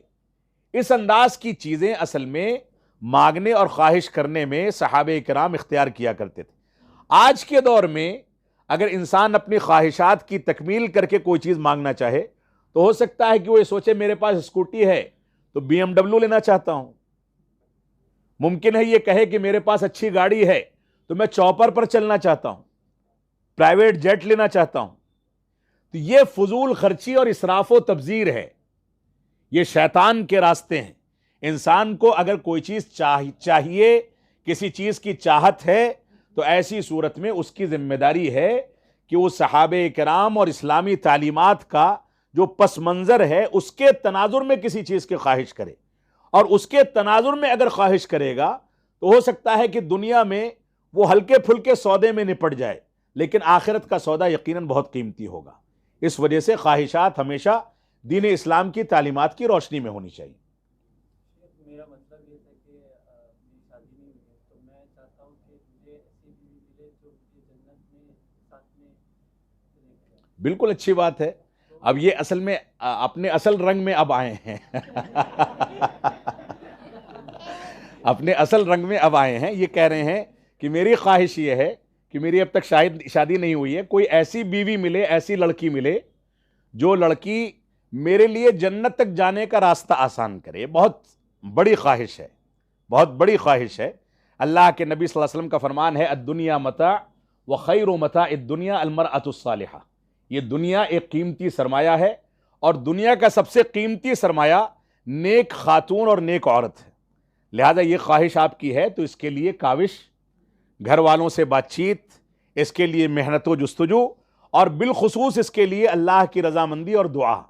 اس انداز کی چیزیں اصل میں مانگنے اور خواہش کرنے میں صحابہ کرام اختیار کیا کرتے تھے۔ آج کے دور میں اگر انسان اپنی خواہشات کی تکمیل کر کے کوئی چیز مانگنا چاہے تو ہو سکتا ہے کہ وہ یہ سوچے میرے پاس اسکوٹی ہے تو BMW لینا چاہتا ہوں، ممکن ہے یہ کہے کہ میرے پاس اچھی گاڑی ہے تو میں چوپر پر چلنا چاہتا ہوں، پرائیویٹ جیٹ لینا چاہتا ہوں۔ تو یہ فضول خرچی اور اسراف و تبذیر ہے، یہ شیطان کے راستے ہیں۔ انسان کو اگر کوئی چیز چاہیے، کسی چیز کی چاہت ہے، تو ایسی صورت میں اس کی ذمہ داری ہے کہ وہ صحابہ کرام اور اسلامی تعلیمات کا جو پس منظر ہے اس کے تناظر میں کسی چیز کی خواہش کرے، اور اس کے تناظر میں اگر خواہش کرے گا تو ہو سکتا ہے کہ دنیا میں وہ ہلکے پھلکے سودے میں نپٹ جائے، لیکن آخرت کا سودا یقیناً بہت قیمتی ہوگا۔ اس وجہ سے خواہشات ہمیشہ دین اسلام کی تعلیمات کی روشنی میں ہونی چاہیے۔ میرا مطلب یہ تھا کہ میری شادی نہیں ہوئی ہے تو میں چاہتا ہوں کہ مجھے ایسی بیوی ملے جو مجھے جنت میں ساتھ میں لے کے جائے۔ بالکل اچھی بات ہے۔ اب یہ اصل میں اپنے اصل رنگ میں اب آئے ہیں اپنے اصل رنگ میں اب آئے ہیں۔ یہ کہہ رہے ہیں کہ میری خواہش یہ ہے کہ میری اب تک شادی نہیں ہوئی ہے، کوئی ایسی بیوی ملے، ایسی لڑکی ملے جو لڑکی میرے لیے جنت تک جانے کا راستہ آسان کرے۔ بہت بڑی خواہش ہے، بہت بڑی خواہش ہے۔ اللہ کے نبی صلی اللہ علیہ وسلم کا فرمان ہے الدنیا متاع وخیر متاع الدنیا المرأة الصالحہ، یہ دنیا ایک قیمتی سرمایہ ہے، اور دنیا کا سب سے قیمتی سرمایہ نیک خاتون اور نیک عورت ہے۔ لہذا یہ خواہش آپ کی ہے تو اس کے لیے کاوش، گھر والوں سے بات چیت، اس کے لیے محنت و جستجو، اور بالخصوص اس کے لیے اللہ کی رضامندی اور دعا،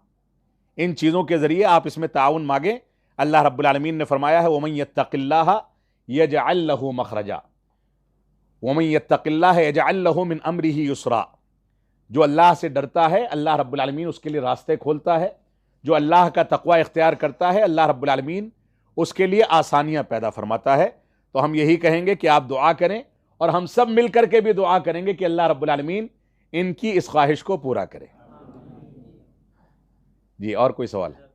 ان چیزوں کے ذریعے آپ اس میں تعاون مانگیں۔ اللہ رب العالمین نے فرمایا ہے وَمَن يَتَّقِ اللَّهَ يَجْعَلْ لَهُ مَخْرَجًا، وَمَن يَتَّقِ اللَّهَ يَجْعَل لَّهُ مِنْ أَمْرِهِ يُسْرًا، جو اللہ سے ڈرتا ہے اللہ رب العالمین اس کے لیے راستے کھولتا ہے، جو اللہ کا تقوی اختیار کرتا ہے اللہ رب العالمین اس کے لیے آسانیاں پیدا فرماتا ہے۔ تو ہم یہی کہیں گے کہ آپ دعا کریں، اور ہم سب مل کر کے بھی دعا کریں گے کہ اللہ رب العالمین ان کی اس خواہش کو پورا کرے۔ جی اور کوئی سوال ہے؟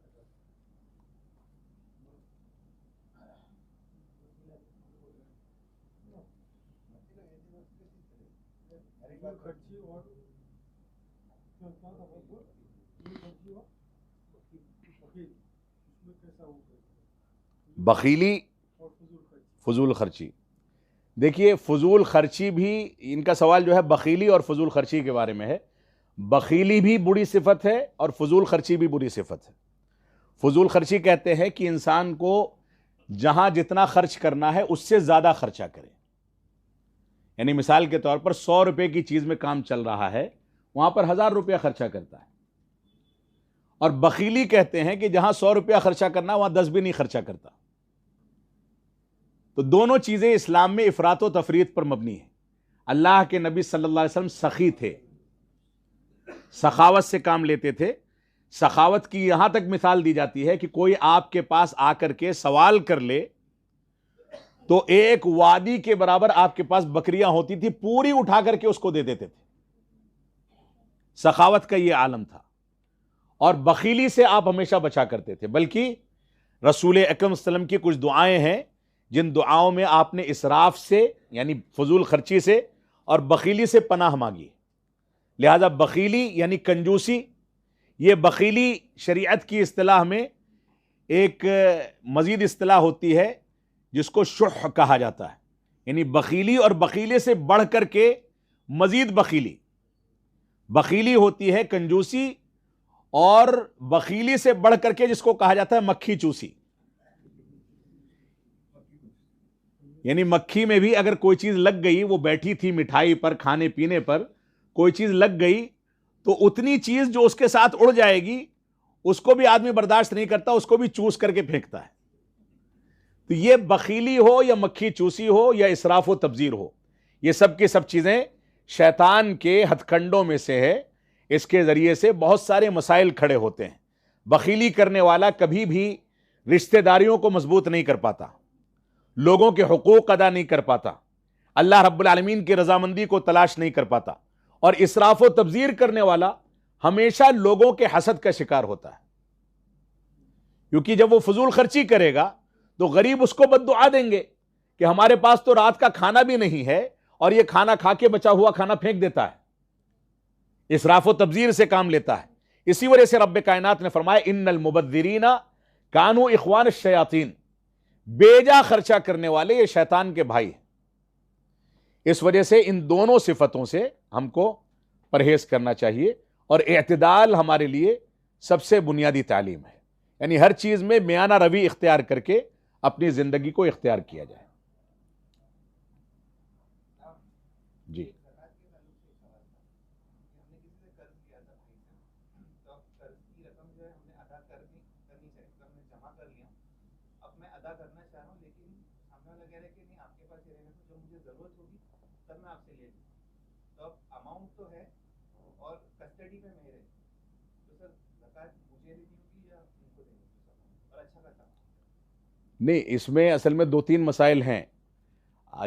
بخیلی فضول خرچی، دیکھیے فضول خرچی بھی، ان کا سوال جو ہے بخیلی اور فضول خرچی کے بارے میں ہے۔ بخیلی بھی بری صفت ہے اور فضول خرچی بھی بری صفت ہے۔ فضول خرچی کہتے ہیں کہ انسان کو جہاں جتنا خرچ کرنا ہے اس سے زیادہ خرچہ کرے، یعنی مثال کے طور پر 100 روپے کی چیز میں کام چل رہا ہے، وہاں پر 1000 روپیہ خرچہ کرتا ہے۔ اور بخیلی کہتے ہیں کہ جہاں 100 روپیہ خرچہ کرنا وہاں 10 بھی نہیں خرچہ کرتا۔ تو دونوں چیزیں اسلام میں افراط و تفریط پر مبنی ہیں۔ اللہ کے نبی صلی اللہ علیہ وسلم سخی تھے، سخاوت سے کام لیتے تھے۔ سخاوت کی یہاں تک مثال دی جاتی ہے کہ کوئی آپ کے پاس آ کر کے سوال کر لے تو ایک وادی کے برابر آپ کے پاس بکریاں ہوتی تھی، پوری اٹھا کر کے اس کو دے دیتے تھے۔ سخاوت کا یہ عالم تھا، اور بخیلی سے آپ ہمیشہ بچا کرتے تھے۔ بلکہ رسول اکرم صلی اللہ علیہ وسلم کی کچھ دعائیں ہیں جن دعاؤں میں آپ نے اسراف سے یعنی فضول خرچی سے اور بخیلی سے پناہ مانگی۔ لہذا بخیلی یعنی کنجوسی، یہ بخیلی شریعت کی اصطلاح میں ایک مزید اصطلاح ہوتی ہے جس کو شح کہا جاتا ہے، یعنی بخیلی اور بخیلے سے بڑھ کر کے مزید بخیلی۔ بخیلی ہوتی ہے کنجوسی، اور بخیلی سے بڑھ کر کے جس کو کہا جاتا ہے مکھی چوسی، یعنی مکھی میں بھی اگر کوئی چیز لگ گئی، وہ بیٹھی تھی مٹھائی پر، کھانے پینے پر، کوئی چیز لگ گئی تو اتنی چیز جو اس کے ساتھ اڑ جائے گی اس کو بھی آدمی برداشت نہیں کرتا، اس کو بھی چوس کر کے پھینکتا ہے۔ تو یہ بخیلی ہو یا مکھی چوسی ہو یا اسراف و تبذیر ہو، یہ سب کی سب چیزیں شیطان کے ہتھ کنڈوں میں سے ہے۔ اس کے ذریعے سے بہت سارے مسائل کھڑے ہوتے ہیں۔ بخیلی کرنے والا کبھی بھی رشتہ داریوں کو مضبوط نہیں کر پاتا، لوگوں کے حقوق ادا نہیں کر پاتا، اللہ رب العالمین کی رضامندی کو تلاش نہیں کر پاتا، اور اسراف و تبذیر کرنے والا ہمیشہ لوگوں کے حسد کا شکار ہوتا ہے۔ کیونکہ جب وہ فضول خرچی کرے گا تو غریب اس کو بد دعا دیں گے کہ ہمارے پاس تو رات کا کھانا بھی نہیں ہے، اور یہ کھانا کھا کے بچا ہوا کھانا پھینک دیتا ہے، اسراف و تبذیر سے کام لیتا ہے۔ اسی وجہ سے رب کائنات نے فرمایا ان المبذرین کانوا اخوان الشیاطین، بیجا خرچہ کرنے والے یہ شیطان کے بھائی ہیں۔ اس وجہ سے ان دونوں صفتوں سے ہم کو پرہیز کرنا چاہیے، اور اعتدال ہمارے لیے سب سے بنیادی تعلیم ہے، یعنی ہر چیز میں میانہ روی اختیار کر کے اپنی زندگی کو اختیار کیا جائے۔ جی نہیں، اس میں اصل میں 2-3 مسائل ہیں۔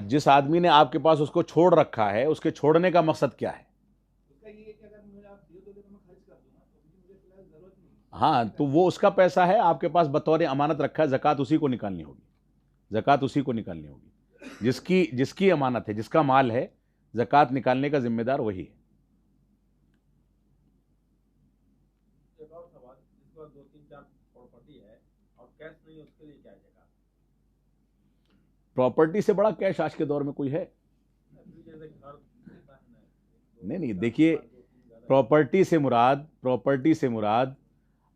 جس آدمی نے آپ کے پاس اس کو چھوڑ رکھا ہے، اس کے چھوڑنے کا مقصد کیا ہے؟ ہاں، تو وہ اس کا پیسہ ہے، آپ کے پاس بطور امانت رکھا ہے، زکوٰۃ اسی کو نکالنی ہوگی، زکوٰۃ اسی کو نکالنی ہوگی۔ جس کی امانت ہے، جس کا مال ہے، زکوٰۃ نکالنے کا ذمہ دار وہی ہے۔ پراپرٹی سے بڑا کیش آج کے دور میں کوئی ہے؟ نہیں، دیکھیے پراپرٹی سے مراد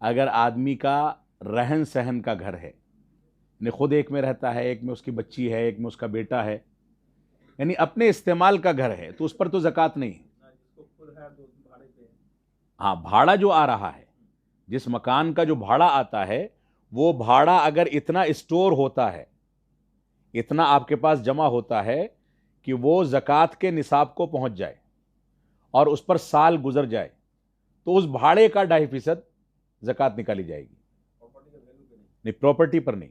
اگر آدمی کا رہن سہن کا گھر ہے، یعنی خود ایک میں رہتا ہے، ایک میں اس کی بچی ہے، ایک میں اس کا بیٹا ہے، یعنی اپنے استعمال کا گھر ہے، تو اس پر تو زکوٰۃ نہیں ہے۔ ہاں، بھاڑا جو آ رہا ہے، جس مکان کا جو بھاڑا آتا ہے، وہ بھاڑا اگر اتنا اسٹور ہوتا ہے، اتنا آپ کے پاس جمع ہوتا ہے کہ وہ زکوٰۃ کے نصاب کو پہنچ جائے اور اس پر سال گزر جائے تو اس بھاڑے کا 2.5% زکوٰۃ نکالی جائے گی. نہیں، پراپرٹی پر نہیں،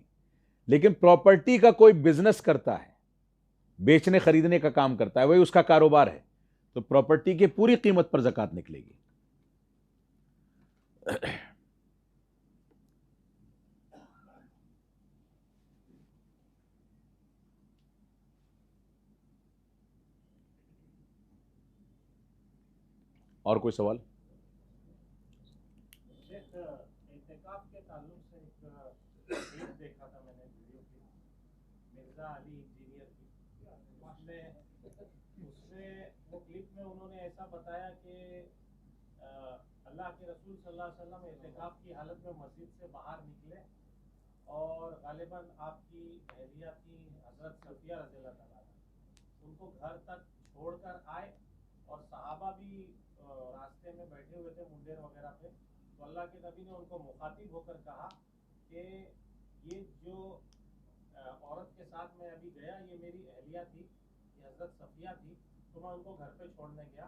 لیکن پراپرٹی کا کوئی بزنس کرتا ہے، بیچنے خریدنے کا کام کرتا ہے، وہی اس کا کاروبار ہے، تو پراپرٹی کی پوری قیمت پر زکوٰۃ نکلے گی. اور کوئی سوال؟ شیخ، اعتکاف کے تعلق سے ایک کلپ دیکھا تھا میں نے ویڈیو کی، مرزا علی انجینئر کی. اس میں وہ کلپ میں انہوں نے ایسا بتایا کہ اللہ کے رسول صلی اللہ علیہ وسلم اعتکاف کی حالت میں مسجد سے باہر نکلے اور غالباً آپ کی اہلیہ تھی حضرت صفیہ رضی اللہ تعالیٰ عنہا، ان کو گھر تک چھوڑ کر آئے اور صحابہ بھی راستے میں بیٹھے ہوئے تھے منڈیر وغیرہ پہ. تو اللہ کے نبی نے ان کو مخاطب ہو کر کہا کہ یہ جو عورت کے ساتھ میں ابھی گیا یہ میری اہلیہ تھی، یہ حضرت صفیہ تھی، تو میں ان کو گھر پہ چھوڑنے گیا.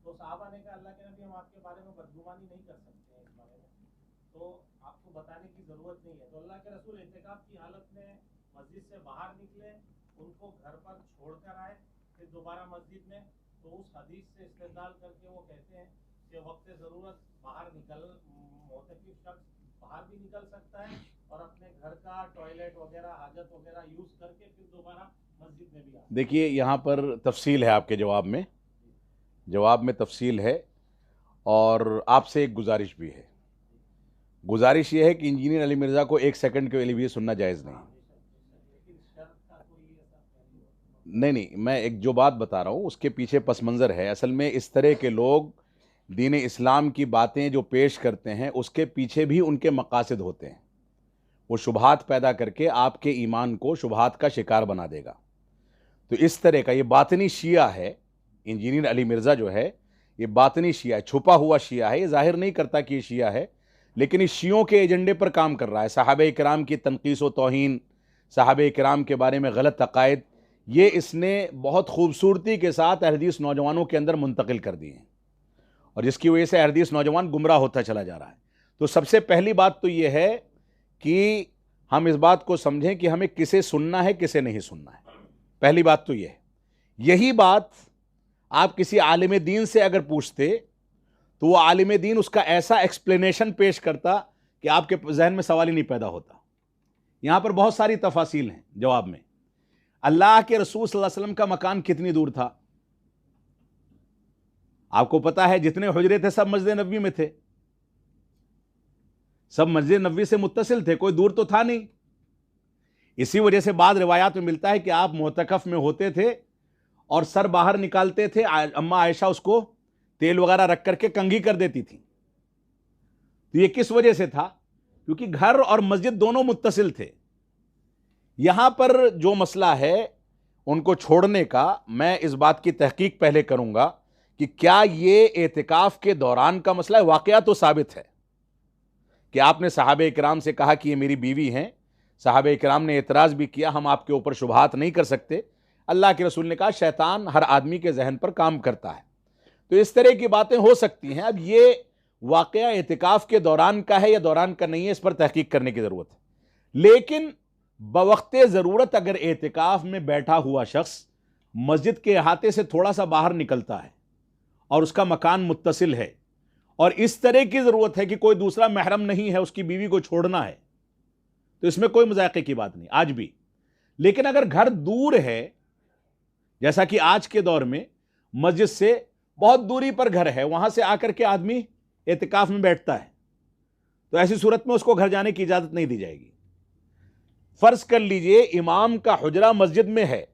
تو صحابہ نے کہا اللہ کے نبی ہم آپ کے بارے میں بدگمانی نہیں کر سکتے ہیں اس بارے میں، تو آپ کو بتانے کی ضرورت نہیں ہے. تو اللہ کے رسول اعتکاف کی حالت میں مسجد سے باہر نکلے، ان کو گھر پر چھوڑ کر آئے، پھر دوبارہ مسجد میں. تو اس حدیث سے استدلال کر کے وہ کہتے ہیں کہ وقت ضرورت باہر معتکف شخص باہر بھی نکل سکتا ہے اور اپنے گھر کا ٹوائلٹ وغیرہ حاجت وغیرہ یوز کر کے پھر دوبارہ مسجد میں بھی آ. دیکھیے یہاں پر تفصیل ہے، آپ کے جواب میں تفصیل ہے، اور آپ سے ایک گزارش بھی ہے. گزارش یہ ہے کہ انجینئر علی مرزا کو 1 سیکنڈ کے لیے بھی سننا جائز نہیں. نہیں، میں ایک جو بات بتا رہا ہوں اس کے پیچھے پس منظر ہے. اصل میں اس طرح کے لوگ دین اسلام کی باتیں جو پیش کرتے ہیں اس کے پیچھے بھی ان کے مقاصد ہوتے ہیں. وہ شبہات پیدا کر کے آپ کے ایمان کو شبہات کا شکار بنا دے گا. تو اس طرح کا یہ باطنی شیعہ ہے. انجینئر علی مرزا جو ہے یہ باطنی شیعہ ہے، چھپا ہوا شیعہ ہے. یہ ظاہر نہیں کرتا کہ یہ شیعہ ہے، لیکن اس شیعوں کے ایجنڈے پر کام کر رہا ہے. صحابہ کرام کی تنقیص و توہین، صحابہ کرام کے بارے میں غلط عقائد، یہ اس نے بہت خوبصورتی کے ساتھ احادیث نوجوانوں کے اندر منتقل کر دی ہیں، اور جس کی وجہ سے احادیث نوجوان گمراہ ہوتا چلا جا رہا ہے. تو سب سے پہلی بات تو یہ ہے کہ ہم اس بات کو سمجھیں کہ ہمیں کسے سننا ہے کسے نہیں سننا ہے. پہلی بات تو یہ ہے. یہی بات آپ کسی عالم دین سے اگر پوچھتے تو وہ عالم دین اس کا ایسا ایکسپلینیشن پیش کرتا کہ آپ کے ذہن میں سوال ہی نہیں پیدا ہوتا. یہاں پر بہت ساری تفاصیل ہیں جواب میں. اللہ کے رسول صلی اللہ علیہ وسلم کا مکان کتنی دور تھا؟ آپ کو پتا ہے جتنے حجرے تھے سب مسجد نبوی میں تھے، سب مسجد نبوی سے متصل تھے، کوئی دور تو تھا نہیں. اسی وجہ سے بعض روایات میں ملتا ہے کہ آپ معتکف میں ہوتے تھے اور سر باہر نکالتے تھے، اما عائشہ اس کو تیل وغیرہ رکھ کر کے کنگھی کر دیتی تھی. تو یہ کس وجہ سے تھا؟ کیونکہ گھر اور مسجد دونوں متصل تھے. یہاں پر جو مسئلہ ہے ان کو چھوڑنے کا، میں اس بات کی تحقیق پہلے کروں گا کہ کیا یہ اعتکاف کے دوران کا مسئلہ ہے. واقعہ تو ثابت ہے کہ آپ نے صحابہ کرام سے کہا کہ یہ میری بیوی ہیں. صحابہ کرام نے اعتراض بھی کیا، ہم آپ کے اوپر شبہات نہیں کر سکتے. اللہ کے رسول نے کہا شیطان ہر آدمی کے ذہن پر کام کرتا ہے. تو اس طرح کی باتیں ہو سکتی ہیں. اب یہ واقعہ اعتکاف کے دوران کا ہے یا دوران کا نہیں ہے، اس پر تحقیق کرنے کی ضرورت ہے. لیکن بوقت ضرورت اگر اعتکاف میں بیٹھا ہوا شخص مسجد کے احاطے سے تھوڑا سا باہر نکلتا ہے اور اس کا مکان متصل ہے اور اس طرح کی ضرورت ہے کہ کوئی دوسرا محرم نہیں ہے، اس کی بیوی کو چھوڑنا ہے، تو اس میں کوئی مذائقے کی بات نہیں آج بھی. لیکن اگر گھر دور ہے، جیسا کہ آج کے دور میں مسجد سے بہت دوری پر گھر ہے، وہاں سے آ کر کے آدمی اعتکاف میں بیٹھتا ہے، تو ایسی صورت میں اس کو گھر جانے کی اجازت نہیں دی جائے گی. فرض کر لیجئے امام کا حجرہ مسجد میں ہے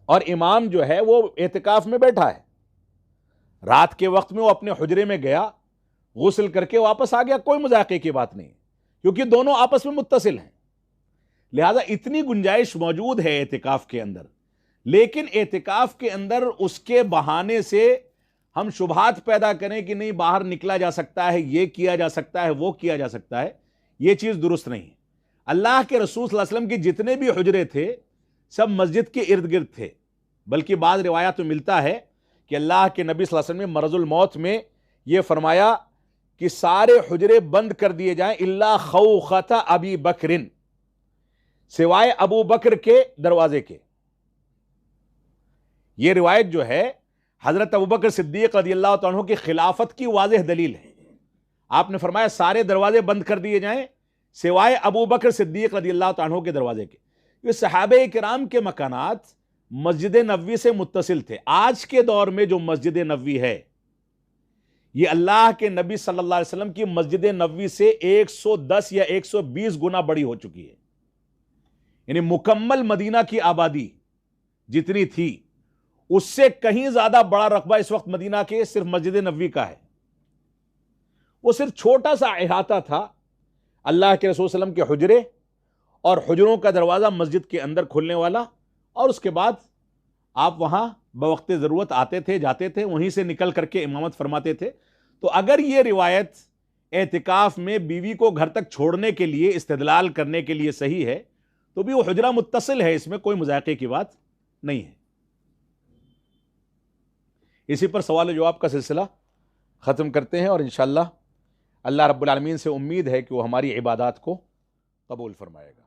اور امام جو ہے وہ اعتکاف میں بیٹھا ہے. رات کے وقت میں وہ اپنے حجرے میں گیا، غسل کر کے واپس آ گیا، کوئی مذاقے کی بات نہیں، کیونکہ دونوں آپس میں متصل ہیں. لہذا اتنی گنجائش موجود ہے اعتکاف کے اندر. لیکن اعتکاف کے اندر اس کے بہانے سے ہم شبہات پیدا کریں کہ نہیں باہر نکلا جا سکتا ہے، یہ کیا جا سکتا ہے، وہ کیا جا سکتا ہے، یہ چیز درست نہیں ہے. اللہ کے رسول صلی اللہ علیہ وسلم کے جتنے بھی حجرے تھے سب مسجد کے ارد گرد تھے. بلکہ بعض روایات میں ملتا ہے کہ اللہ کے نبی صلی اللہ علیہ وسلم نے مرض الموت میں یہ فرمایا کہ سارے حجرے بند کر دیے جائیں الا خوخۃ ابی بکر، سوائے ابو بکر کے دروازے کے۔ یہ روایت جو ہے حضرت ابو بکر صدیق رضی اللہ تعالیٰ عنہ کی خلافت کی واضح دلیل ہے۔ آپ نے فرمایا سارے دروازے بند کر دیے جائیں سوائے ابو بکر صدیق رضی اللہ تعالیٰ عنہ کے دروازے کے۔ یہ صحابہ کرام کے مکانات مسجد نبوی سے متصل تھے۔ آج کے دور میں جو مسجد نبوی ہے یہ اللہ کے نبی صلی اللہ علیہ وسلم کی مسجد نبوی سے 110 یا 120 گنا بڑی ہو چکی ہے۔ یعنی مکمل مدینہ کی آبادی جتنی تھی اس سے کہیں زیادہ بڑا رقبہ اس وقت مدینہ کے صرف مسجد نبوی کا ہے۔ وہ صرف چھوٹا سا احاطہ تھا اللہ کے رسول صلی اللہ علیہ وسلم کے حجرے اور حجروں کا دروازہ مسجد کے اندر کھلنے والا، اور اس کے بعد آپ وہاں بوقت ضرورت آتے تھے جاتے تھے، وہیں سے نکل کر کے امامت فرماتے تھے۔ تو اگر یہ روایت اعتکاف میں بیوی کو گھر تک چھوڑنے کے لیے استدلال کرنے کے لیے صحیح ہے تو بھی وہ حجرہ متصل ہے، اس میں کوئی مذائقے کی بات نہیں ہے۔ اسی پر سوال و جواب کا سلسلہ ختم کرتے ہیں، اور انشاءاللہ اللہ رب العالمین سے امید ہے کہ وہ ہماری عبادات کو قبول فرمائے گا۔